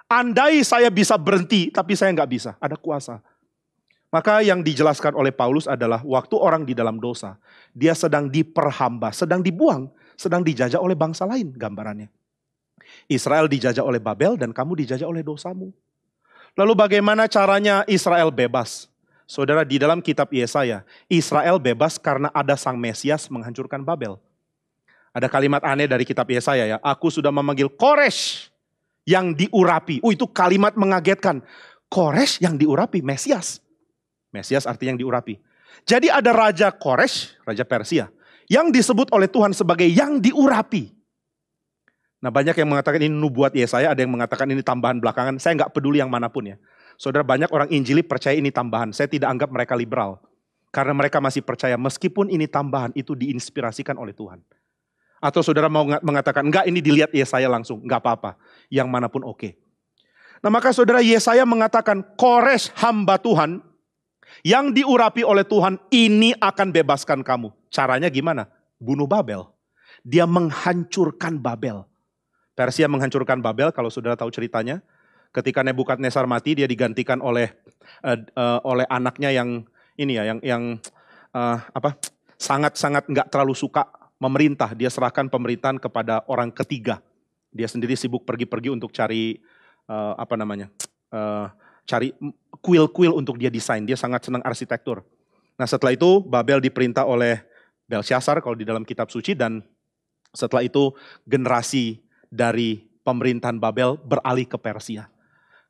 Andai saya bisa berhenti, tapi saya nggak bisa. Ada kuasa. Maka yang dijelaskan oleh Paulus adalah waktu orang di dalam dosa, dia sedang diperhamba, sedang dibuang, sedang dijajah oleh bangsa lain gambarannya. Israel dijajah oleh Babel dan kamu dijajah oleh dosamu. Lalu bagaimana caranya Israel bebas? Saudara, di dalam kitab Yesaya, Israel bebas karena ada sang Mesias menghancurkan Babel. Ada kalimat aneh dari kitab Yesaya ya. Aku sudah memanggil Koresh yang diurapi. Itu kalimat mengagetkan. Koresh yang diurapi, Mesias. Mesias artinya yang diurapi. Jadi ada Raja Koresh, Raja Persia, yang disebut oleh Tuhan sebagai yang diurapi. Nah, banyak yang mengatakan ini nubuat Yesaya, ada yang mengatakan ini tambahan belakangan. Saya nggak peduli yang manapun ya. Saudara, banyak orang Injili percaya ini tambahan. Saya tidak anggap mereka liberal. Karena mereka masih percaya meskipun ini tambahan itu diinspirasikan oleh Tuhan. Atau saudara mau mengatakan enggak ini dilihat Yesaya langsung. Enggak apa-apa. Yang manapun oke. Nah, maka saudara, Yesaya mengatakan Koresh hamba Tuhan yang diurapi oleh Tuhan ini akan bebaskan kamu. Caranya gimana? Bunuh Babel. Dia menghancurkan Babel. Persia menghancurkan Babel, kalau saudara tahu ceritanya. Ketika Nebukadnezar mati, dia digantikan oleh anaknya yang ini ya, sangat-sangat nggak terlalu suka memerintah. Dia serahkan pemerintahan kepada orang ketiga. Dia sendiri sibuk pergi-pergi untuk cari cari kuil-kuil untuk dia desain. Dia sangat senang arsitektur. Nah, setelah itu Babel diperintah oleh Belshazzar kalau di dalam kitab suci, dan setelah itu generasi dari pemerintahan Babel beralih ke Persia.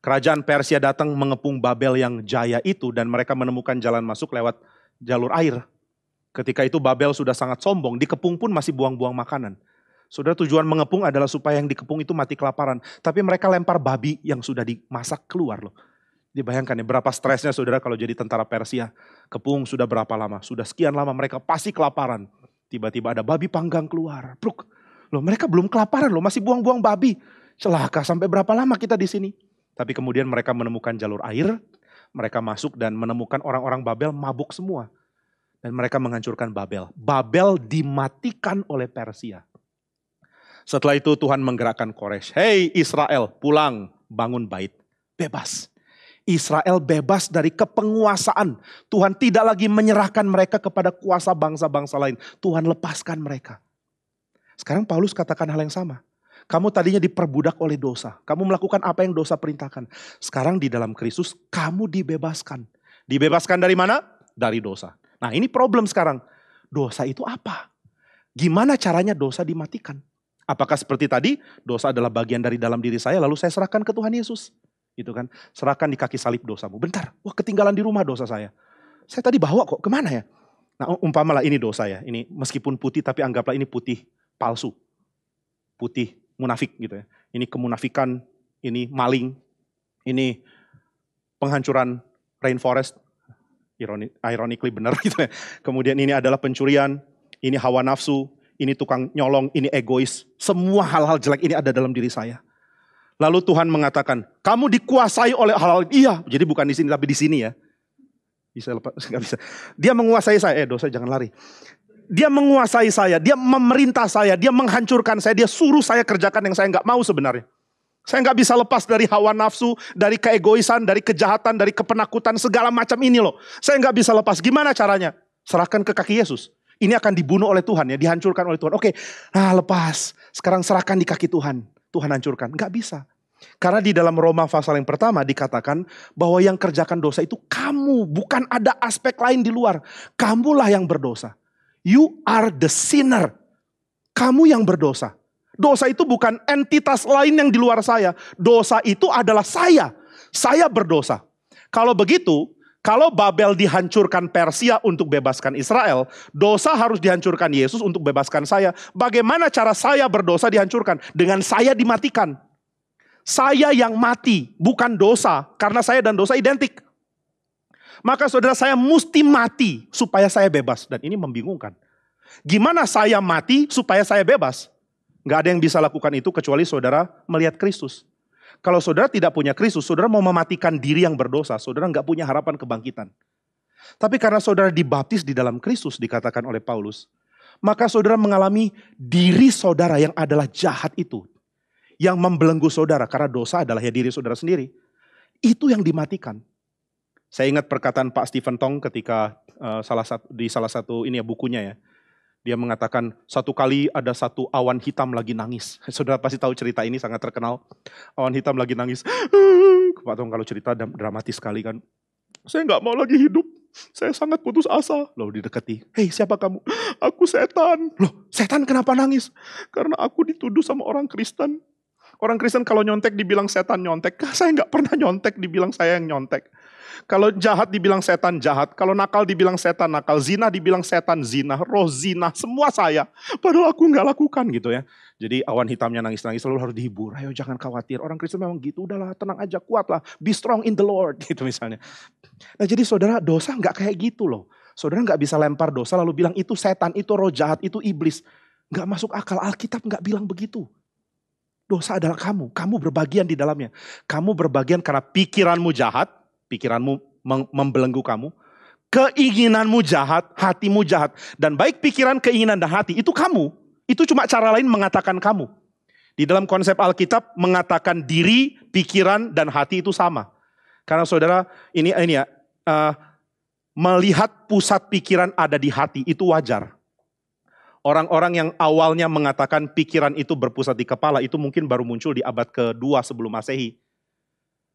Kerajaan Persia datang mengepung Babel yang jaya itu dan mereka menemukan jalan masuk lewat jalur air. Ketika itu Babel sudah sangat sombong, dikepung pun masih buang-buang makanan. Saudara, tujuan mengepung adalah supaya yang dikepung itu mati kelaparan. Tapi mereka lempar babi yang sudah dimasak keluar loh. Dibayangkan ya berapa stresnya saudara kalau jadi tentara Persia. Kepung sudah berapa lama? Sudah sekian lama mereka pasti kelaparan. Tiba-tiba ada babi panggang keluar. Pluk. Loh mereka belum kelaparan loh, masih buang-buang babi. Celaka, sampai berapa lama kita di sini? Tapi kemudian mereka menemukan jalur air. Mereka masuk dan menemukan orang-orang Babel mabuk semua. Dan mereka menghancurkan Babel. Babel dimatikan oleh Persia. Setelah itu Tuhan menggerakkan Koresh. Hei Israel, pulang, bangun bait. Bebas. Israel bebas dari kepenguasaan. Tuhan tidak lagi menyerahkan mereka kepada kuasa bangsa-bangsa lain. Tuhan lepaskan mereka. Sekarang Paulus katakan hal yang sama. Kamu tadinya diperbudak oleh dosa. Kamu melakukan apa yang dosa perintahkan. Sekarang di dalam Kristus kamu dibebaskan. Dibebaskan dari mana? Dari dosa. Nah ini problem sekarang. Dosa itu apa? Gimana caranya dosa dimatikan? Apakah seperti tadi? Dosa adalah bagian dari dalam diri saya lalu saya serahkan ke Tuhan Yesus. Gitu kan, serahkan di kaki salib dosamu. Bentar, wah ketinggalan di rumah dosa saya. Saya tadi bawa kok, kemana ya? Nah umpamalah ini dosa ya, ini meskipun putih tapi anggaplah ini putih palsu. Putih munafik gitu ya. Ini kemunafikan, ini maling, ini penghancuran rainforest. Ironically benar gitu ya. Kemudian ini adalah pencurian, ini hawa nafsu, ini tukang nyolong, ini egois. Semua hal-hal jelek ini ada dalam diri saya. Lalu Tuhan mengatakan, kamu dikuasai oleh hal-hal, iya, jadi bukan di sini tapi di sini ya. Bisa lepas, nggak bisa. Dia menguasai saya, dosa jangan lari. Dia menguasai saya, dia memerintah saya, dia menghancurkan saya, dia suruh saya kerjakan yang saya nggak mau sebenarnya. Saya nggak bisa lepas dari hawa nafsu, dari keegoisan, dari kejahatan, dari kepenakutan, segala macam ini loh. Saya nggak bisa lepas, gimana caranya? Serahkan ke kaki Yesus. Ini akan dibunuh oleh Tuhan ya, dihancurkan oleh Tuhan. Oke, nah lepas, sekarang serahkan di kaki Tuhan. Tuhan hancurkan. Enggak bisa. Karena di dalam Roma pasal yang pertama dikatakan bahwa yang kerjakan dosa itu kamu. Bukan ada aspek lain di luar. Kamulah yang berdosa. You are the sinner. Kamu yang berdosa. Dosa itu bukan entitas lain yang di luar saya. Dosa itu adalah saya. Saya berdosa. Kalau begitu, kalau Babel dihancurkan Persia untuk bebaskan Israel, dosa harus dihancurkan Yesus untuk bebaskan saya. Bagaimana cara saya berdosa dihancurkan? Dengan saya dimatikan. Saya yang mati, bukan dosa. Karena saya dan dosa identik. Maka saudara saya mesti mati supaya saya bebas. Dan ini membingungkan. Gimana saya mati supaya saya bebas? Gak ada yang bisa lakukan itu kecuali saudara melihat Kristus. Kalau saudara tidak punya Kristus, saudara mau mematikan diri yang berdosa, saudara nggak punya harapan kebangkitan. Tapi karena saudara dibaptis di dalam Kristus, dikatakan oleh Paulus, maka saudara mengalami diri saudara yang adalah jahat itu. Yang membelenggu saudara, karena dosa adalah ya diri saudara sendiri. Itu yang dimatikan. Saya ingat perkataan Pak Stephen Tong ketika di salah satu ini ya bukunya ya. Dia mengatakan, satu kali ada satu awan hitam lagi nangis. Saudara pasti tahu cerita ini, sangat terkenal. Awan hitam lagi nangis. Pak Tong kalau cerita dramatis sekali kan. Saya nggak mau lagi hidup. Saya sangat putus asa. Lalu didekati. Hei siapa kamu? Aku setan. Loh setan kenapa nangis? Karena aku dituduh sama orang Kristen. Orang Kristen kalau nyontek dibilang setan nyontek. Saya nggak pernah nyontek dibilang saya yang nyontek. Kalau jahat dibilang setan jahat, kalau nakal dibilang setan nakal, zina dibilang setan zina, roh zina, semua saya. Padahal aku nggak lakukan gitu ya. Jadi awan hitamnya nangis-nangis selalu harus dihibur. Ayo jangan khawatir, orang Kristen memang gitu, udahlah tenang aja, kuatlah, be strong in the Lord gitu misalnya. Nah jadi saudara dosa nggak kayak gitu loh. Saudara nggak bisa lempar dosa lalu bilang itu setan, itu roh jahat, itu iblis. Nggak masuk akal, Alkitab nggak bilang begitu. Dosa adalah kamu berbagian di dalamnya. Kamu berbagian karena pikiranmu jahat, pikiranmu membelenggu kamu. Keinginanmu jahat, hatimu jahat. Dan baik pikiran, keinginan, dan hati itu kamu. Itu cuma cara lain mengatakan kamu. Di dalam konsep Alkitab mengatakan diri, pikiran, dan hati itu sama. Karena saudara ini ya, melihat pusat pikiran ada di hati itu wajar. Orang-orang yang awalnya mengatakan pikiran itu berpusat di kepala itu mungkin baru muncul di abad ke-2 sebelum Masehi.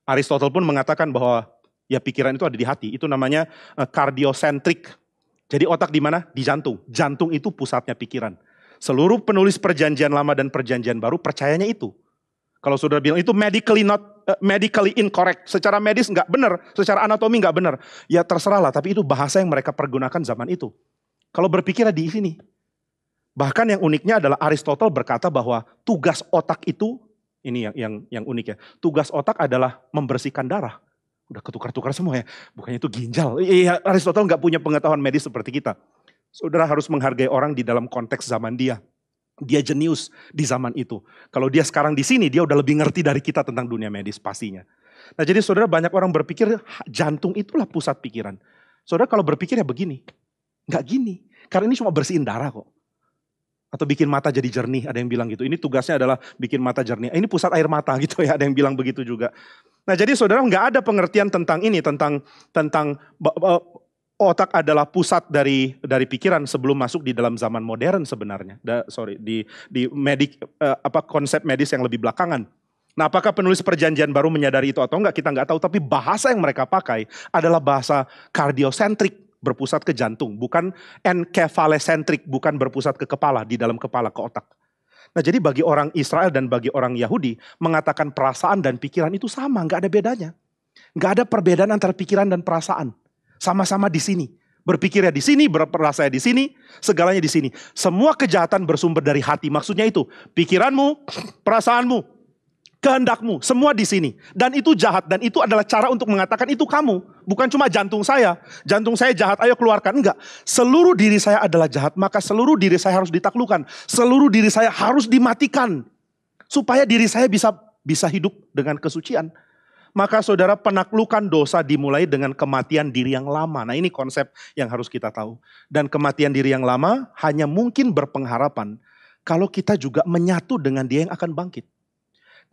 Aristotle pun mengatakan bahwa ya pikiran itu ada di hati. Itu namanya kardiosentrik. Jadi otak di mana? Di jantung. Jantung itu pusatnya pikiran. Seluruh penulis perjanjian lama dan perjanjian baru percayanya itu. Kalau saudara bilang itu medically incorrect. Secara medis nggak benar. Secara anatomi nggak benar. Ya terserahlah. Tapi itu bahasa yang mereka pergunakan zaman itu. Kalau berpikir di sini. Bahkan yang uniknya adalah Aristotle berkata bahwa tugas otak itu, ini yang unik ya. Tugas otak adalah membersihkan darah. Udah ketukar-tukar semua ya. Bukannya itu ginjal. Iya, Aristoteles nggak punya pengetahuan medis seperti kita. Saudara harus menghargai orang di dalam konteks zaman dia. Dia jenius di zaman itu. Kalau dia sekarang di sini, dia udah lebih ngerti dari kita tentang dunia medis pastinya. Nah jadi saudara, banyak orang berpikir jantung itulah pusat pikiran. Saudara kalau berpikir ya begini. Nggak gini. Karena ini cuma bersihin darah kok. Atau bikin mata jadi jernih, ada yang bilang gitu. Ini tugasnya adalah bikin mata jernih. Ini pusat air mata gitu ya, ada yang bilang begitu juga. Nah jadi saudara, nggak ada pengertian tentang ini, tentang otak adalah pusat dari pikiran sebelum masuk di dalam zaman modern sebenarnya. Di konsep medis yang lebih belakangan. Nah, apakah penulis Perjanjian Baru menyadari itu atau enggak, kita enggak tahu. Tapi bahasa yang mereka pakai adalah bahasa kardiosentrik, berpusat ke jantung. Bukan enkefalesentrik, bukan berpusat ke kepala, di dalam kepala, ke otak. Nah, jadi bagi orang Israel dan bagi orang Yahudi, mengatakan perasaan dan pikiran itu sama, enggak ada bedanya. Enggak ada perbedaan antara pikiran dan perasaan. Sama-sama di sini. Berpikirnya di sini, berperasanya di sini, segalanya di sini. Semua kejahatan bersumber dari hati. Maksudnya itu, pikiranmu, perasaanmu, kehendakmu, semua di sini. Dan itu jahat, dan itu adalah cara untuk mengatakan itu kamu. Bukan cuma jantung saya jahat, ayo keluarkan. Enggak, seluruh diri saya adalah jahat, maka seluruh diri saya harus ditaklukkan. Seluruh diri saya harus dimatikan. Supaya diri saya bisa hidup dengan kesucian. Maka saudara, penaklukan dosa dimulai dengan kematian diri yang lama. Nah ini konsep yang harus kita tahu. Dan kematian diri yang lama hanya mungkin berpengharapan kalau kita juga menyatu dengan dia yang akan bangkit.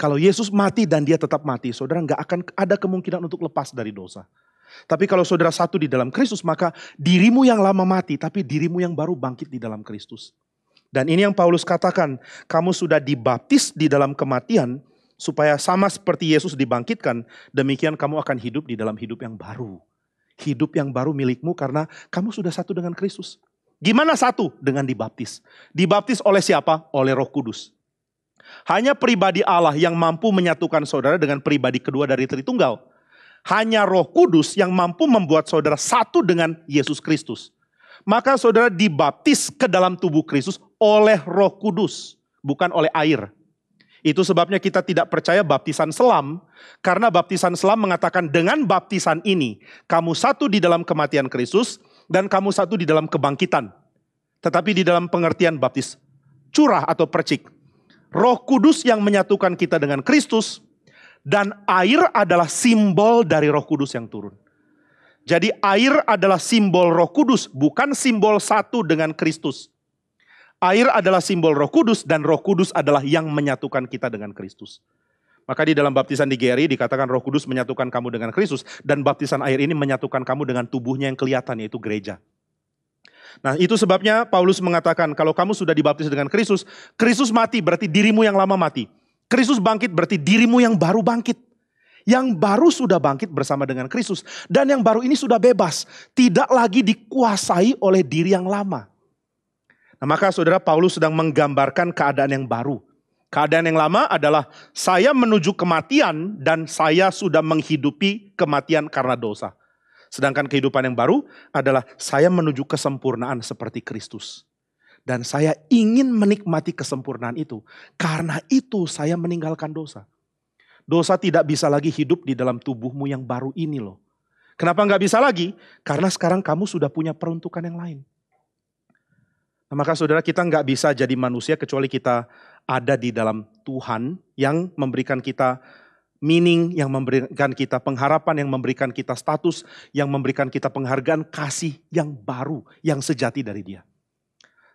Kalau Yesus mati dan dia tetap mati, saudara nggak akan ada kemungkinan untuk lepas dari dosa. Tapi kalau saudara satu di dalam Kristus, maka dirimu yang lama mati, tapi dirimu yang baru bangkit di dalam Kristus. Dan ini yang Paulus katakan, kamu sudah dibaptis di dalam kematian, supaya sama seperti Yesus dibangkitkan, demikian kamu akan hidup di dalam hidup yang baru. Hidup yang baru milikmu karena kamu sudah satu dengan Kristus. Gimana satu? Dengan dibaptis. Dibaptis oleh siapa? Oleh Roh Kudus. Hanya pribadi Allah yang mampu menyatukan saudara dengan pribadi kedua dari Tritunggal. Hanya Roh Kudus yang mampu membuat saudara satu dengan Yesus Kristus. Maka saudara dibaptis ke dalam tubuh Kristus oleh Roh Kudus, bukan oleh air. Itu sebabnya kita tidak percaya baptisan selam, karena baptisan selam mengatakan dengan baptisan ini, kamu satu di dalam kematian Kristus, dan kamu satu di dalam kebangkitan. Tetapi di dalam pengertian baptis curah atau percik, Roh Kudus yang menyatukan kita dengan Kristus, dan air adalah simbol dari Roh Kudus yang turun. Jadi air adalah simbol Roh Kudus, bukan simbol satu dengan Kristus. Air adalah simbol Roh Kudus dan Roh Kudus adalah yang menyatukan kita dengan Kristus. Maka di dalam baptisan di GRI dikatakan Roh Kudus menyatukan kamu dengan Kristus dan baptisan air ini menyatukan kamu dengan tubuhnya yang kelihatan, yaitu gereja. Nah itu sebabnya Paulus mengatakan kalau kamu sudah dibaptis dengan Kristus, Kristus mati berarti dirimu yang lama mati. Kristus bangkit berarti dirimu yang baru bangkit. Yang baru sudah bangkit bersama dengan Kristus. Dan yang baru ini sudah bebas. Tidak lagi dikuasai oleh diri yang lama. Nah, maka saudara, Paulus sedang menggambarkan keadaan yang baru. Keadaan yang lama adalah saya menuju kematian dan saya sudah menghidupi kematian karena dosa. Sedangkan kehidupan yang baru adalah saya menuju kesempurnaan seperti Kristus. Dan saya ingin menikmati kesempurnaan itu. Karena itu saya meninggalkan dosa. Dosa tidak bisa lagi hidup di dalam tubuhmu yang baru ini loh. Kenapa nggak bisa lagi? Karena sekarang kamu sudah punya peruntukan yang lain. Nah, maka saudara, kita nggak bisa jadi manusia kecuali kita ada di dalam Tuhan yang memberikan kita meaning, yang memberikan kita pengharapan, yang memberikan kita status, yang memberikan kita penghargaan, kasih yang baru, yang sejati dari Dia.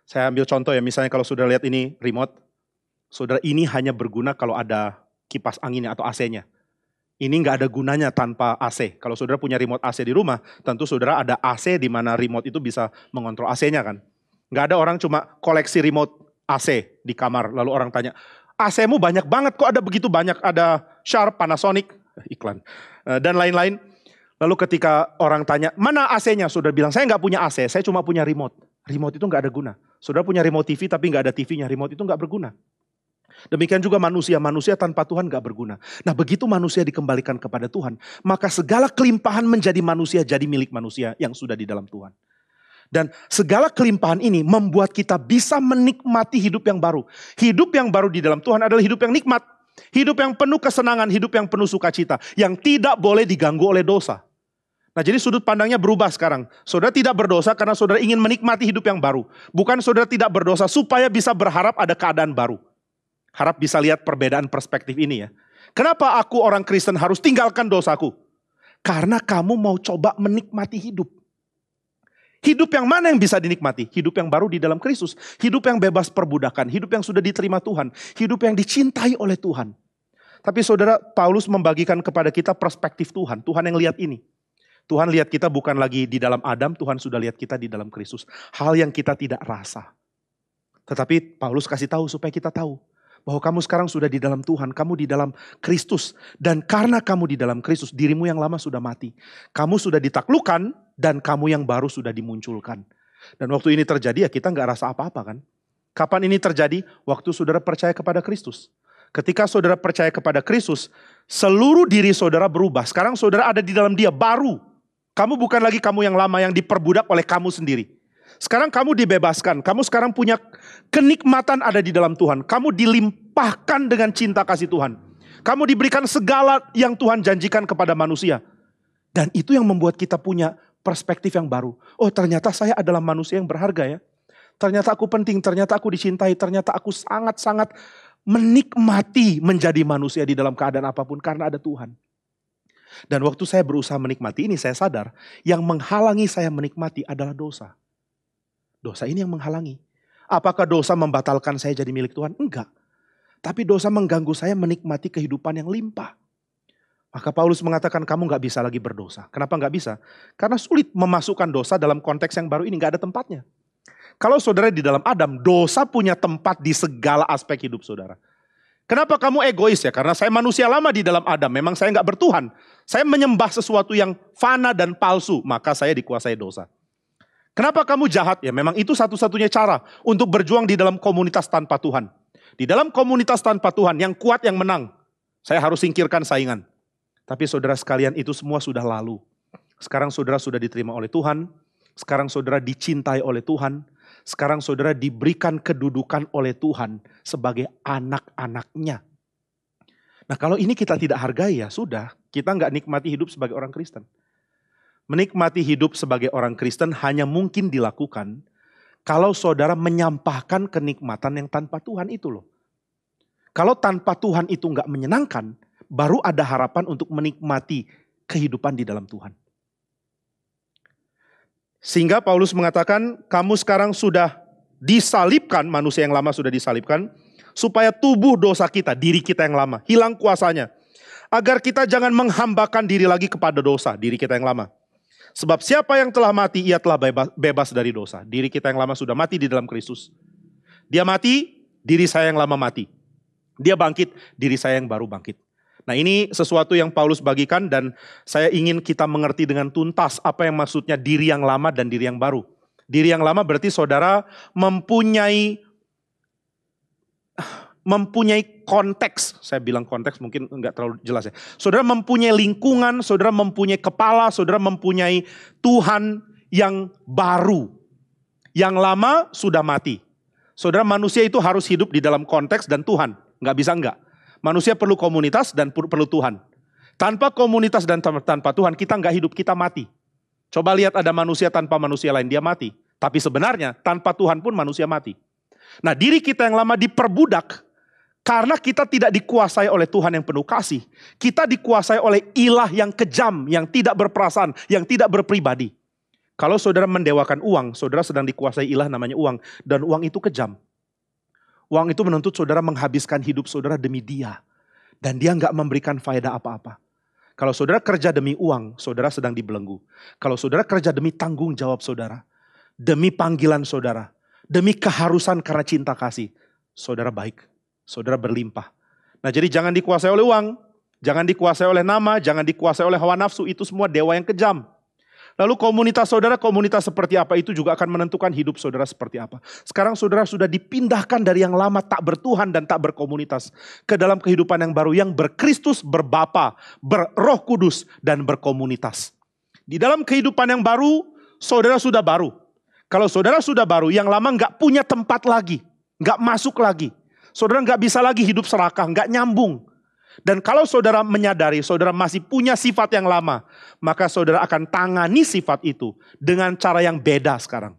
Saya ambil contoh ya, misalnya kalau saudara lihat ini remote, saudara ini hanya berguna kalau ada kipas anginnya atau AC-nya. Ini nggak ada gunanya tanpa AC. Kalau saudara punya remote AC di rumah, tentu saudara ada AC di mana remote itu bisa mengontrol AC-nya kan. Nggak ada orang cuma koleksi remote AC di kamar, lalu orang tanya, AC-mu banyak banget, kok ada begitu banyak, ada Sharp, Panasonic, iklan, dan lain-lain. Lalu ketika orang tanya, mana AC-nya? Saudara bilang, saya nggak punya AC, saya cuma punya remote. Remote itu nggak ada guna. Saudara punya remote TV tapi nggak ada TV-nya, remote itu nggak berguna. Demikian juga manusia tanpa Tuhan nggak berguna. Nah begitu manusia dikembalikan kepada Tuhan, maka segala kelimpahan menjadi manusia, jadi milik manusia yang sudah di dalam Tuhan. Dan segala kelimpahan ini membuat kita bisa menikmati hidup yang baru. Hidup yang baru di dalam Tuhan adalah hidup yang nikmat. Hidup yang penuh kesenangan, hidup yang penuh sukacita. Yang tidak boleh diganggu oleh dosa. Nah jadi sudut pandangnya berubah sekarang. Saudara tidak berdosa karena saudara ingin menikmati hidup yang baru. Bukan saudara tidak berdosa supaya bisa berharap ada keadaan baru. Harap bisa lihat perbedaan perspektif ini ya. Kenapa aku orang Kristen harus tinggalkan dosaku? Karena kamu mau coba menikmati hidup. Hidup yang mana yang bisa dinikmati? Hidup yang baru di dalam Kristus. Hidup yang bebas perbudakan. Hidup yang sudah diterima Tuhan. Hidup yang dicintai oleh Tuhan. Tapi saudara, Paulus membagikan kepada kita perspektif Tuhan. Tuhan yang lihat ini. Tuhan lihat kita bukan lagi di dalam Adam, Tuhan sudah lihat kita di dalam Kristus. Hal yang kita tidak rasa. Tetapi Paulus kasih tahu supaya kita tahu. Bahwa kamu sekarang sudah di dalam Tuhan, kamu di dalam Kristus. Dan karena kamu di dalam Kristus, dirimu yang lama sudah mati. Kamu sudah ditaklukkan dan kamu yang baru sudah dimunculkan. Dan waktu ini terjadi ya kita nggak rasa apa-apa kan. Kapan ini terjadi? Waktu saudara percaya kepada Kristus. Ketika saudara percaya kepada Kristus, seluruh diri saudara berubah. Sekarang saudara ada di dalam Dia baru. Kamu bukan lagi kamu yang lama yang diperbudak oleh kamu sendiri. Sekarang kamu dibebaskan, kamu sekarang punya kenikmatan ada di dalam Tuhan. Kamu dilimpahkan dengan cinta kasih Tuhan. Kamu diberikan segala yang Tuhan janjikan kepada manusia. Dan itu yang membuat kita punya perspektif yang baru. Oh ternyata saya adalah manusia yang berharga ya. Ternyata aku penting, ternyata aku dicintai, ternyata aku sangat-sangat menikmati menjadi manusia di dalam keadaan apapun karena ada Tuhan. Dan waktu saya berusaha menikmati ini saya sadar yang menghalangi saya menikmati adalah dosa. Dosa ini yang menghalangi. Apakah dosa membatalkan saya jadi milik Tuhan? Enggak. Tapi dosa mengganggu saya menikmati kehidupan yang limpah. Maka Paulus mengatakan kamu gak bisa lagi berdosa. Kenapa gak bisa? Karena sulit memasukkan dosa dalam konteks yang baru ini. Gak ada tempatnya. Kalau saudara di dalam Adam, dosa punya tempat di segala aspek hidup saudara. Kenapa kamu egois ya? Karena saya manusia lama di dalam Adam. Memang saya gak bertuhan. Saya menyembah sesuatu yang fana dan palsu. Maka saya dikuasai dosa. Kenapa kamu jahat? Ya memang itu satu-satunya cara untuk berjuang di dalam komunitas tanpa Tuhan. Di dalam komunitas tanpa Tuhan yang kuat yang menang. Saya harus singkirkan saingan. Tapi saudara sekalian itu semua sudah lalu. Sekarang saudara sudah diterima oleh Tuhan. Sekarang saudara dicintai oleh Tuhan. Sekarang saudara diberikan kedudukan oleh Tuhan sebagai anak-anaknya. Nah kalau ini kita tidak hargai ya sudah. Kita nggak nikmati hidup sebagai orang Kristen. Menikmati hidup sebagai orang Kristen hanya mungkin dilakukan kalau saudara menyampahkan kenikmatan yang tanpa Tuhan itu loh. Kalau tanpa Tuhan itu nggak menyenangkan, baru ada harapan untuk menikmati kehidupan di dalam Tuhan. Sehingga Paulus mengatakan kamu sekarang sudah disalibkan, manusia yang lama sudah disalibkan, supaya tubuh dosa kita, diri kita yang lama, hilang kuasanya. Agar kita jangan menghambakan diri lagi kepada dosa, diri kita yang lama. Sebab siapa yang telah mati, ia telah bebas dari dosa. Diri kita yang lama sudah mati di dalam Kristus. Dia mati, diri saya yang lama mati. Dia bangkit, diri saya yang baru bangkit. Nah ini sesuatu yang Paulus bagikan dan saya ingin kita mengerti dengan tuntas apa yang maksudnya diri yang lama dan diri yang baru. Diri yang lama berarti saudara mempunyai konteks, saya bilang konteks mungkin enggak terlalu jelas ya. Saudara mempunyai lingkungan, saudara mempunyai kepala, saudara mempunyai Tuhan yang baru. Yang lama sudah mati. Saudara manusia itu harus hidup di dalam konteks dan Tuhan, enggak bisa enggak. Manusia perlu komunitas dan perlu Tuhan. Tanpa komunitas dan tanpa Tuhan kita enggak hidup, kita mati. Coba lihat ada manusia tanpa manusia lain, dia mati. Tapi sebenarnya tanpa Tuhan pun manusia mati. Nah diri kita yang lama diperbudak. Karena kita tidak dikuasai oleh Tuhan yang penuh kasih. Kita dikuasai oleh ilah yang kejam, yang tidak berperasaan, yang tidak berpribadi. Kalau saudara mendewakan uang, saudara sedang dikuasai ilah namanya uang. Dan uang itu kejam. Uang itu menuntut saudara menghabiskan hidup saudara demi dia. Dan dia nggak memberikan faedah apa-apa. Kalau saudara kerja demi uang, saudara sedang dibelenggu. Kalau saudara kerja demi tanggung jawab saudara. Demi panggilan saudara. Demi keharusan karena cinta kasih. Saudara baik. Saudara berlimpah. Nah jadi jangan dikuasai oleh uang. Jangan dikuasai oleh nama. Jangan dikuasai oleh hawa nafsu. Itu semua dewa yang kejam. Lalu komunitas saudara, komunitas seperti apa itu juga akan menentukan hidup saudara seperti apa. Sekarang saudara sudah dipindahkan dari yang lama tak bertuhan dan tak berkomunitas. Ke dalam kehidupan yang baru yang berkristus, berbapa, berroh kudus dan berkomunitas. Di dalam kehidupan yang baru, saudara sudah baru. Kalau saudara sudah baru, yang lama nggak punya tempat lagi. Nggak masuk lagi. Saudara nggak bisa lagi hidup serakah, nggak nyambung. Dan kalau saudara menyadari saudara masih punya sifat yang lama, maka saudara akan tangani sifat itu dengan cara yang beda sekarang.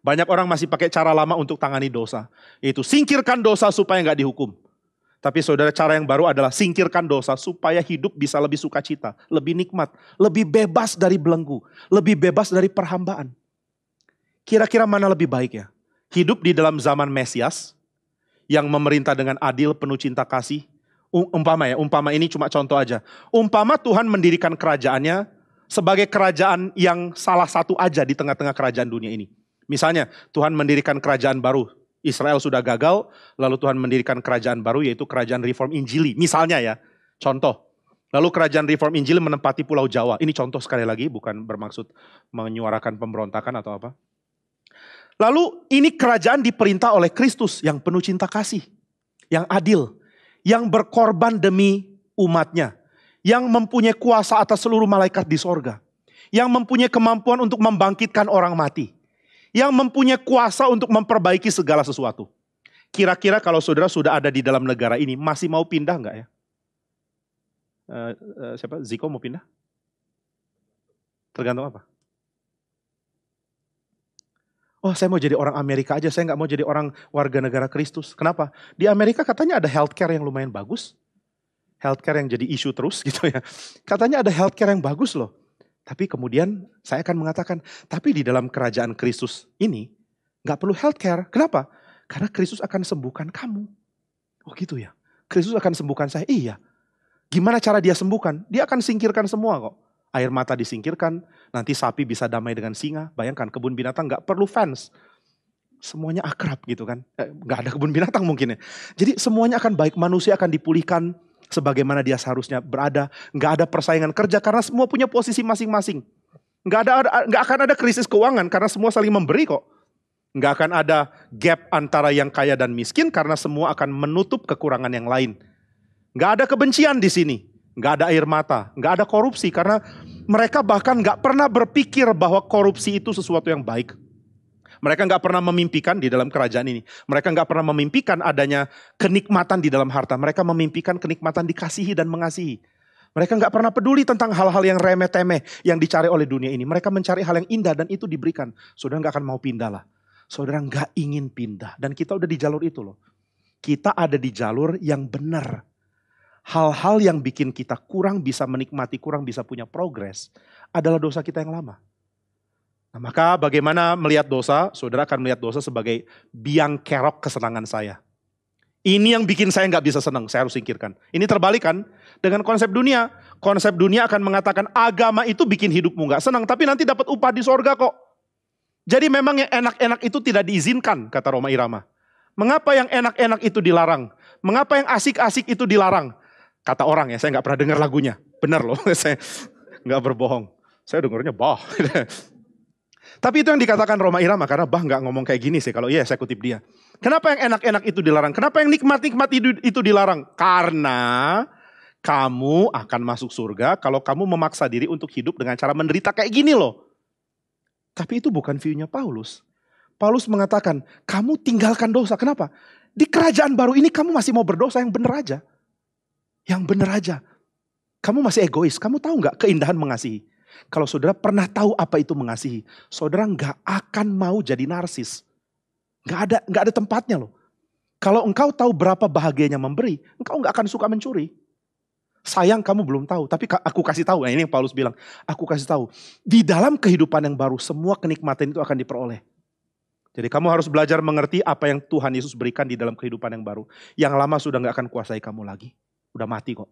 Banyak orang masih pakai cara lama untuk tangani dosa. Yaitu singkirkan dosa supaya nggak dihukum. Tapi saudara, cara yang baru adalah singkirkan dosa supaya hidup bisa lebih sukacita, lebih nikmat, lebih bebas dari belenggu, lebih bebas dari perhambaan. Kira-kira mana lebih baik ya? Hidup di dalam zaman Mesias yang memerintah dengan adil, penuh cinta kasih. Umpama ini cuma contoh aja. Umpama Tuhan mendirikan kerajaannya sebagai kerajaan yang salah satu aja di tengah-tengah kerajaan dunia ini. Misalnya Tuhan mendirikan kerajaan baru, Israel sudah gagal, lalu Tuhan mendirikan kerajaan baru yaitu kerajaan Reform Injili. Misalnya ya, contoh. Lalu kerajaan Reform Injili menempati Pulau Jawa. Ini contoh sekali lagi, bukan bermaksud menyuarakan pemberontakan atau apa. Lalu ini kerajaan diperintah oleh Kristus yang penuh cinta kasih, yang adil, yang berkorban demi umatnya, yang mempunyai kuasa atas seluruh malaikat di sorga, yang mempunyai kemampuan untuk membangkitkan orang mati, yang mempunyai kuasa untuk memperbaiki segala sesuatu. Kira-kira kalau saudara sudah ada di dalam negara ini, masih mau pindah enggak ya? Siapa? Ziko mau pindah? Tergantung apa? Oh, saya mau jadi orang Amerika aja, saya nggak mau jadi orang warga negara Kristus. Kenapa? Di Amerika katanya ada healthcare yang lumayan bagus. Healthcare yang jadi isu terus gitu ya. Katanya ada healthcare yang bagus loh. Tapi kemudian saya akan mengatakan, tapi di dalam kerajaan Kristus ini nggak perlu healthcare. Kenapa? Karena Kristus akan sembuhkan kamu. Oh gitu ya. Kristus akan sembuhkan saya. Iya. Gimana cara dia sembuhkan? Dia akan singkirkan semua kok. Air mata disingkirkan, nanti sapi bisa damai dengan singa. Bayangkan kebun binatang gak perlu fence. Semuanya akrab gitu kan. Gak ada kebun binatang mungkin ya. Jadi semuanya akan baik, manusia akan dipulihkan sebagaimana dia seharusnya berada. Gak ada persaingan kerja karena semua punya posisi masing-masing. Gak akan ada krisis keuangan karena semua saling memberi kok. Gak akan ada gap antara yang kaya dan miskin karena semua akan menutup kekurangan yang lain. Gak ada kebencian di sini. Gak ada air mata, gak ada korupsi karena mereka bahkan gak pernah berpikir bahwa korupsi itu sesuatu yang baik. Mereka gak pernah memimpikan di dalam kerajaan ini. Mereka gak pernah memimpikan adanya kenikmatan di dalam harta. Mereka memimpikan kenikmatan dikasihi dan mengasihi. Mereka gak pernah peduli tentang hal-hal yang remeh-temeh yang dicari oleh dunia ini. Mereka mencari hal yang indah dan itu diberikan. Saudara gak akan mau pindah lah. Saudara gak ingin pindah. Dan kita udah di jalur itu loh. Kita ada di jalur yang benar. Hal-hal yang bikin kita kurang bisa menikmati, kurang bisa punya progres adalah dosa kita yang lama. Nah, maka bagaimana melihat dosa? Saudara akan melihat dosa sebagai biang kerok kesenangan saya. Ini yang bikin saya nggak bisa senang, saya harus singkirkan. Ini terbalik kan dengan konsep dunia. Konsep dunia akan mengatakan agama itu bikin hidupmu nggak senang, tapi nanti dapat upah di sorga kok. Jadi memang yang enak-enak itu tidak diizinkan, kata Roma Irama. Mengapa yang enak-enak itu dilarang? Mengapa yang asik-asik itu dilarang? Kata orang ya, saya nggak pernah dengar lagunya. Benar loh, saya nggak berbohong. Saya dengarnya bah. Tapi itu yang dikatakan Roma Irama, karena bah nggak ngomong kayak gini sih. Kalau iya saya kutip dia. Kenapa yang enak-enak itu dilarang? Kenapa yang nikmat-nikmat itu dilarang? Karena kamu akan masuk surga kalau kamu memaksa diri untuk hidup dengan cara menderita kayak gini loh. Tapi itu bukan view-nya Paulus. Paulus mengatakan, kamu tinggalkan dosa. Kenapa? Di kerajaan baru ini kamu masih mau berdosa yang benar aja. Yang benar aja. Kamu masih egois. Kamu tahu gak keindahan mengasihi? Kalau saudara pernah tahu apa itu mengasihi, saudara gak akan mau jadi narsis. Gak ada tempatnya loh. Kalau engkau tahu berapa bahagianya memberi, engkau gak akan suka mencuri. Sayang kamu belum tahu, tapi aku kasih tahu. Nah, ini yang Paulus bilang, aku kasih tahu. Di dalam kehidupan yang baru, semua kenikmatan itu akan diperoleh. Jadi kamu harus belajar mengerti apa yang Tuhan Yesus berikan di dalam kehidupan yang baru. Yang lama sudah gak akan kuasai kamu lagi. Udah mati kok.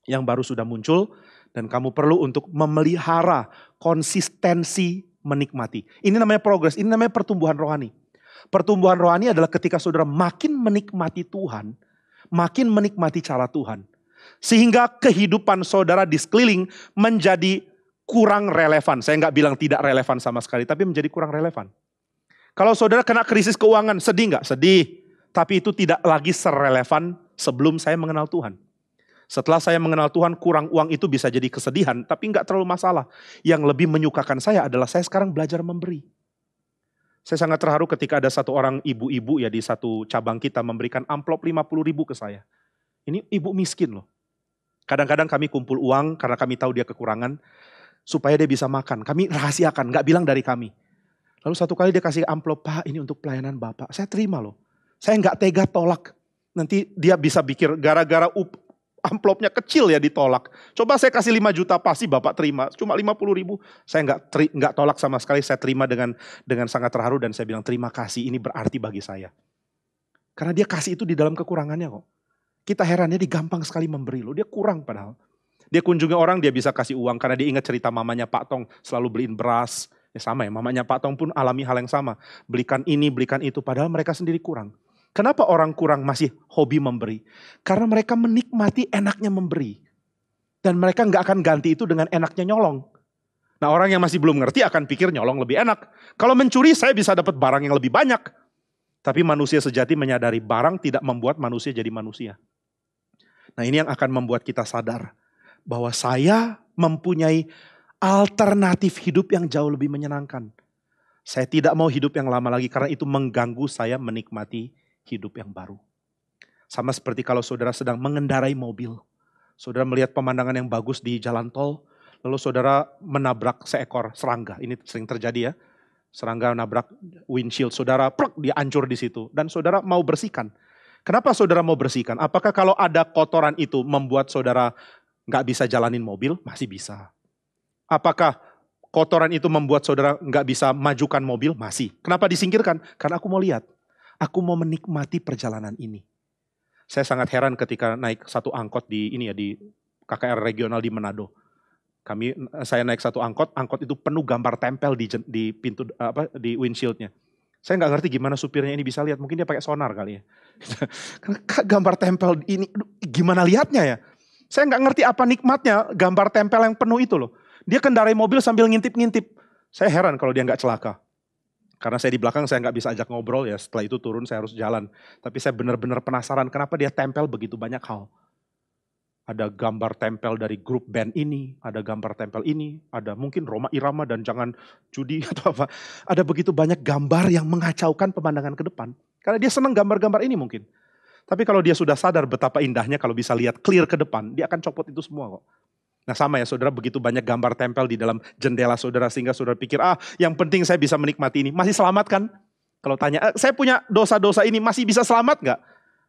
Yang baru sudah muncul dan kamu perlu untuk memelihara konsistensi menikmati. Ini namanya progres, ini namanya pertumbuhan rohani. Pertumbuhan rohani adalah ketika saudara makin menikmati Tuhan, makin menikmati cara Tuhan. Sehingga kehidupan saudara di sekeliling menjadi kurang relevan. Saya nggak bilang tidak relevan sama sekali, tapi menjadi kurang relevan. Kalau saudara kena krisis keuangan, sedih nggak? Sedih. Tapi itu tidak lagi serelevan sebelum saya mengenal Tuhan. Setelah saya mengenal Tuhan, kurang uang itu bisa jadi kesedihan, tapi nggak terlalu masalah. Yang lebih menyukakan saya adalah saya sekarang belajar memberi. Saya sangat terharu ketika ada satu orang ibu-ibu ya di satu cabang kita memberikan amplop 50.000 ke saya. Ini ibu miskin loh. Kadang-kadang kami kumpul uang karena kami tahu dia kekurangan, supaya dia bisa makan. Kami rahasiakan, gak bilang dari kami. Lalu satu kali dia kasih amplop, Pak ini untuk pelayanan Bapak. Saya terima loh. Saya gak tega tolak. Nanti dia bisa pikir gara-gara amplopnya kecil ya ditolak. Coba saya kasih 5 juta pasti Bapak terima. Cuma 50.000. Saya gak tolak sama sekali. Saya terima dengan sangat terharu dan saya bilang terima kasih ini berarti bagi saya. Karena dia kasih itu di dalam kekurangannya kok. Kita herannya dia gampang sekali memberi loh. Dia kurang padahal. Dia kunjungi orang dia bisa kasih uang karena dia ingat cerita mamanya Pak Tong selalu beliin beras. Ya sama ya mamanya Pak Tong pun alami hal yang sama. Belikan ini, belikan itu padahal mereka sendiri kurang. Kenapa orang kurang masih hobi memberi? Karena mereka menikmati enaknya memberi. Dan mereka nggak akan ganti itu dengan enaknya nyolong. Nah orang yang masih belum ngerti akan pikir nyolong lebih enak. Kalau mencuri saya bisa dapat barang yang lebih banyak. Tapi manusia sejati menyadari barang tidak membuat manusia jadi manusia. Nah ini yang akan membuat kita sadar. Bahwa saya mempunyai alternatif hidup yang jauh lebih menyenangkan. Saya tidak mau hidup yang lama lagi karena itu mengganggu saya menikmati hidup yang baru. Sama seperti kalau saudara sedang mengendarai mobil. Saudara melihat pemandangan yang bagus di jalan tol. Lalu saudara menabrak seekor serangga. Ini sering terjadi ya. Serangga nabrak windshield saudara, dia hancur di situ. Dan saudara mau bersihkan. Kenapa saudara mau bersihkan? Apakah kalau ada kotoran itu membuat saudara nggak bisa jalanin mobil? Masih bisa. Apakah kotoran itu membuat saudara nggak bisa majukan mobil? Masih. Kenapa disingkirkan? Karena aku mau lihat. Aku mau menikmati perjalanan ini. Saya sangat heran ketika naik satu angkot di KKR regional di Manado. Saya naik satu angkot itu penuh gambar tempel di pintu di windshieldnya. Saya nggak ngerti gimana supirnya ini bisa lihat. Mungkin dia pakai sonar kali ya. Gambar tempel ini gimana lihatnya ya? Saya nggak ngerti apa nikmatnya gambar tempel yang penuh itu loh. Dia kendarai mobil sambil ngintip-ngintip. Saya heran kalau dia nggak celaka. Karena saya di belakang saya nggak bisa ajak ngobrol ya. Setelah itu turun saya harus jalan. Tapi saya benar-benar penasaran kenapa dia tempel begitu banyak hal. Ada gambar tempel dari grup band ini. Ada gambar tempel ini. Ada mungkin Roma Irama dan jangan judi atau apa. Ada begitu banyak gambar yang mengacaukan pemandangan ke depan. Karena dia senang gambar-gambar ini mungkin. Tapi kalau dia sudah sadar betapa indahnya kalau bisa lihat clear ke depan, dia akan copot itu semua kok. Nah sama ya saudara, begitu banyak gambar tempel di dalam jendela saudara sehingga saudara pikir, yang penting saya bisa menikmati ini. Masih selamat kan? Kalau tanya, saya punya dosa-dosa ini masih bisa selamat gak?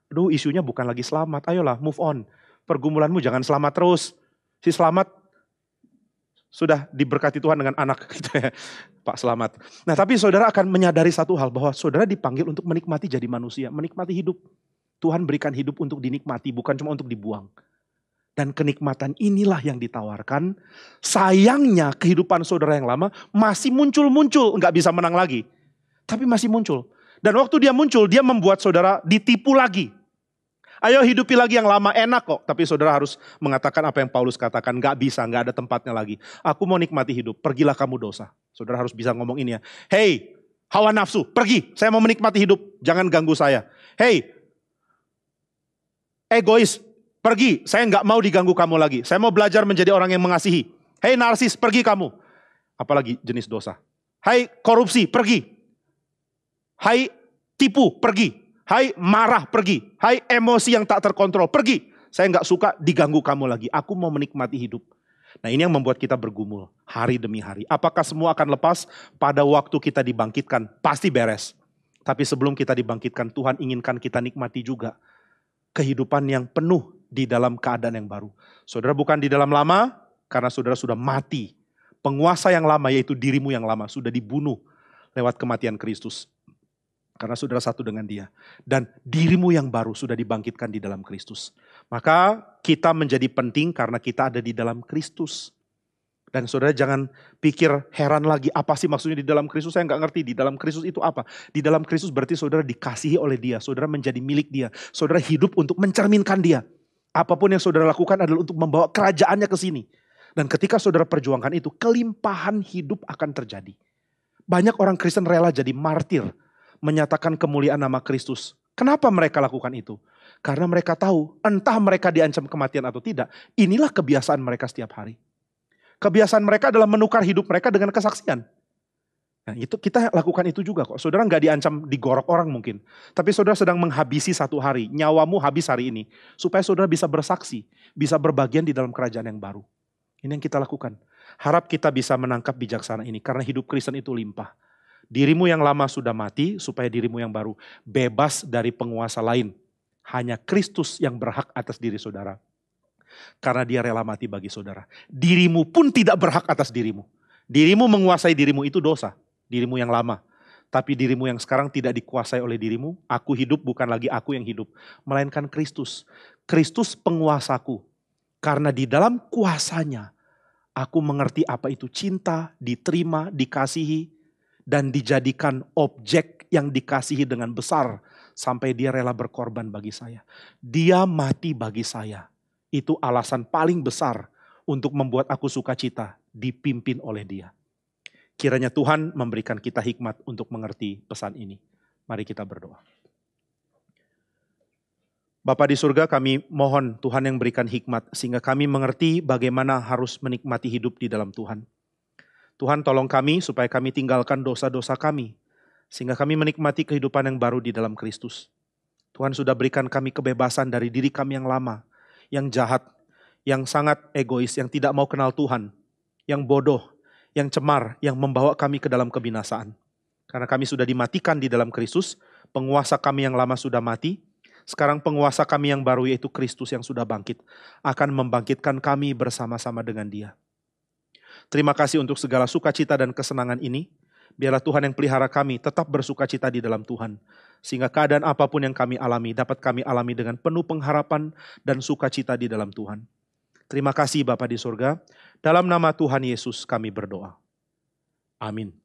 Aduh isunya bukan lagi selamat, ayolah move on. Pergumulanmu jangan selamat terus. Si selamat sudah diberkati Tuhan dengan anak gitu ya, Pak Selamat. Nah tapi saudara akan menyadari satu hal, bahwa saudara dipanggil untuk menikmati jadi manusia, menikmati hidup. Tuhan berikan hidup untuk dinikmati, bukan cuma untuk dibuang. Dan kenikmatan inilah yang ditawarkan. Sayangnya kehidupan saudara yang lama masih muncul-muncul, nggak bisa menang lagi. Tapi masih muncul. Dan waktu dia muncul, dia membuat saudara ditipu lagi. Ayo hidupi lagi yang lama, enak kok. Tapi saudara harus mengatakan apa yang Paulus katakan, nggak bisa, nggak ada tempatnya lagi. Aku mau nikmati hidup, pergilah kamu dosa. Saudara harus bisa ngomong ini ya. Hey, hawa nafsu, pergi. Saya mau menikmati hidup, jangan ganggu saya. Hey, egois, pergi. Saya nggak mau diganggu kamu lagi. Saya mau belajar menjadi orang yang mengasihi. Hei narsis, pergi kamu. Apalagi jenis dosa. Hai korupsi, pergi. Hai tipu, pergi. Hai marah, pergi. Hai emosi yang tak terkontrol, pergi. Saya nggak suka diganggu kamu lagi. Aku mau menikmati hidup. Nah ini yang membuat kita bergumul hari demi hari. Apakah semua akan lepas pada waktu kita dibangkitkan? Pasti beres. Tapi sebelum kita dibangkitkan, Tuhan inginkan kita nikmati juga kehidupan yang penuh di dalam keadaan yang baru. Saudara bukan di dalam lama, karena saudara sudah mati. Penguasa yang lama, yaitu dirimu yang lama, sudah dibunuh lewat kematian Kristus. Karena saudara satu dengan dia. Dan dirimu yang baru sudah dibangkitkan di dalam Kristus. Maka kita menjadi penting karena kita ada di dalam Kristus. Dan saudara jangan pikir heran lagi, apa sih maksudnya di dalam Kristus? Saya nggak ngerti di dalam Kristus itu apa. Di dalam Kristus berarti saudara dikasihi oleh dia, saudara menjadi milik dia. Saudara hidup untuk mencerminkan dia. Apapun yang saudara lakukan adalah untuk membawa kerajaannya ke sini. Dan ketika saudara perjuangkan itu, kelimpahan hidup akan terjadi. Banyak orang Kristen rela jadi martir, menyatakan kemuliaan nama Kristus. Kenapa mereka lakukan itu? Karena mereka tahu, entah mereka diancam kematian atau tidak, inilah kebiasaan mereka setiap hari. Kebiasaan mereka adalah menukar hidup mereka dengan kesaksian. Nah, itu kita lakukan itu juga kok. Saudara nggak diancam digorok orang mungkin. Tapi saudara sedang menghabisi satu hari. Nyawamu habis hari ini. Supaya saudara bisa bersaksi. Bisa berbagian di dalam kerajaan yang baru. Ini yang kita lakukan. Harap kita bisa menangkap bijaksana ini. Karena hidup Kristen itu limpah. Dirimu yang lama sudah mati. Supaya dirimu yang baru bebas dari penguasa lain. Hanya Kristus yang berhak atas diri saudara. Karena dia rela mati bagi saudara. Dirimu pun tidak berhak atas dirimu. Dirimu menguasai dirimu itu dosa. Dirimu yang lama. Tapi dirimu yang sekarang tidak dikuasai oleh dirimu. Aku hidup bukan lagi aku yang hidup. Melainkan Kristus. Kristus penguasaku. Karena di dalam kuasanya. Aku mengerti apa itu cinta, diterima, dikasihi. Dan dijadikan objek yang dikasihi dengan besar. Sampai dia rela berkorban bagi saya. Dia mati bagi saya. Itu alasan paling besar untuk membuat aku sukacita. Dipimpin oleh dia. Kiranya Tuhan memberikan kita hikmat untuk mengerti pesan ini. Mari kita berdoa. Bapa di surga, kami mohon Tuhan yang berikan hikmat sehingga kami mengerti bagaimana harus menikmati hidup di dalam Tuhan. Tuhan tolong kami supaya kami tinggalkan dosa-dosa kami sehingga kami menikmati kehidupan yang baru di dalam Kristus. Tuhan sudah berikan kami kebebasan dari diri kami yang lama, yang jahat, yang sangat egois, yang tidak mau kenal Tuhan, yang bodoh, yang cemar, yang membawa kami ke dalam kebinasaan. Karena kami sudah dimatikan di dalam Kristus, penguasa kami yang lama sudah mati, sekarang penguasa kami yang baru yaitu Kristus yang sudah bangkit, akan membangkitkan kami bersama-sama dengan Dia. Terima kasih untuk segala sukacita dan kesenangan ini, biarlah Tuhan yang pelihara kami tetap bersukacita di dalam Tuhan, sehingga keadaan apapun yang kami alami, dapat kami alami dengan penuh pengharapan dan sukacita di dalam Tuhan. Terima kasih Bapa di surga. Dalam nama Tuhan Yesus kami berdoa. Amin.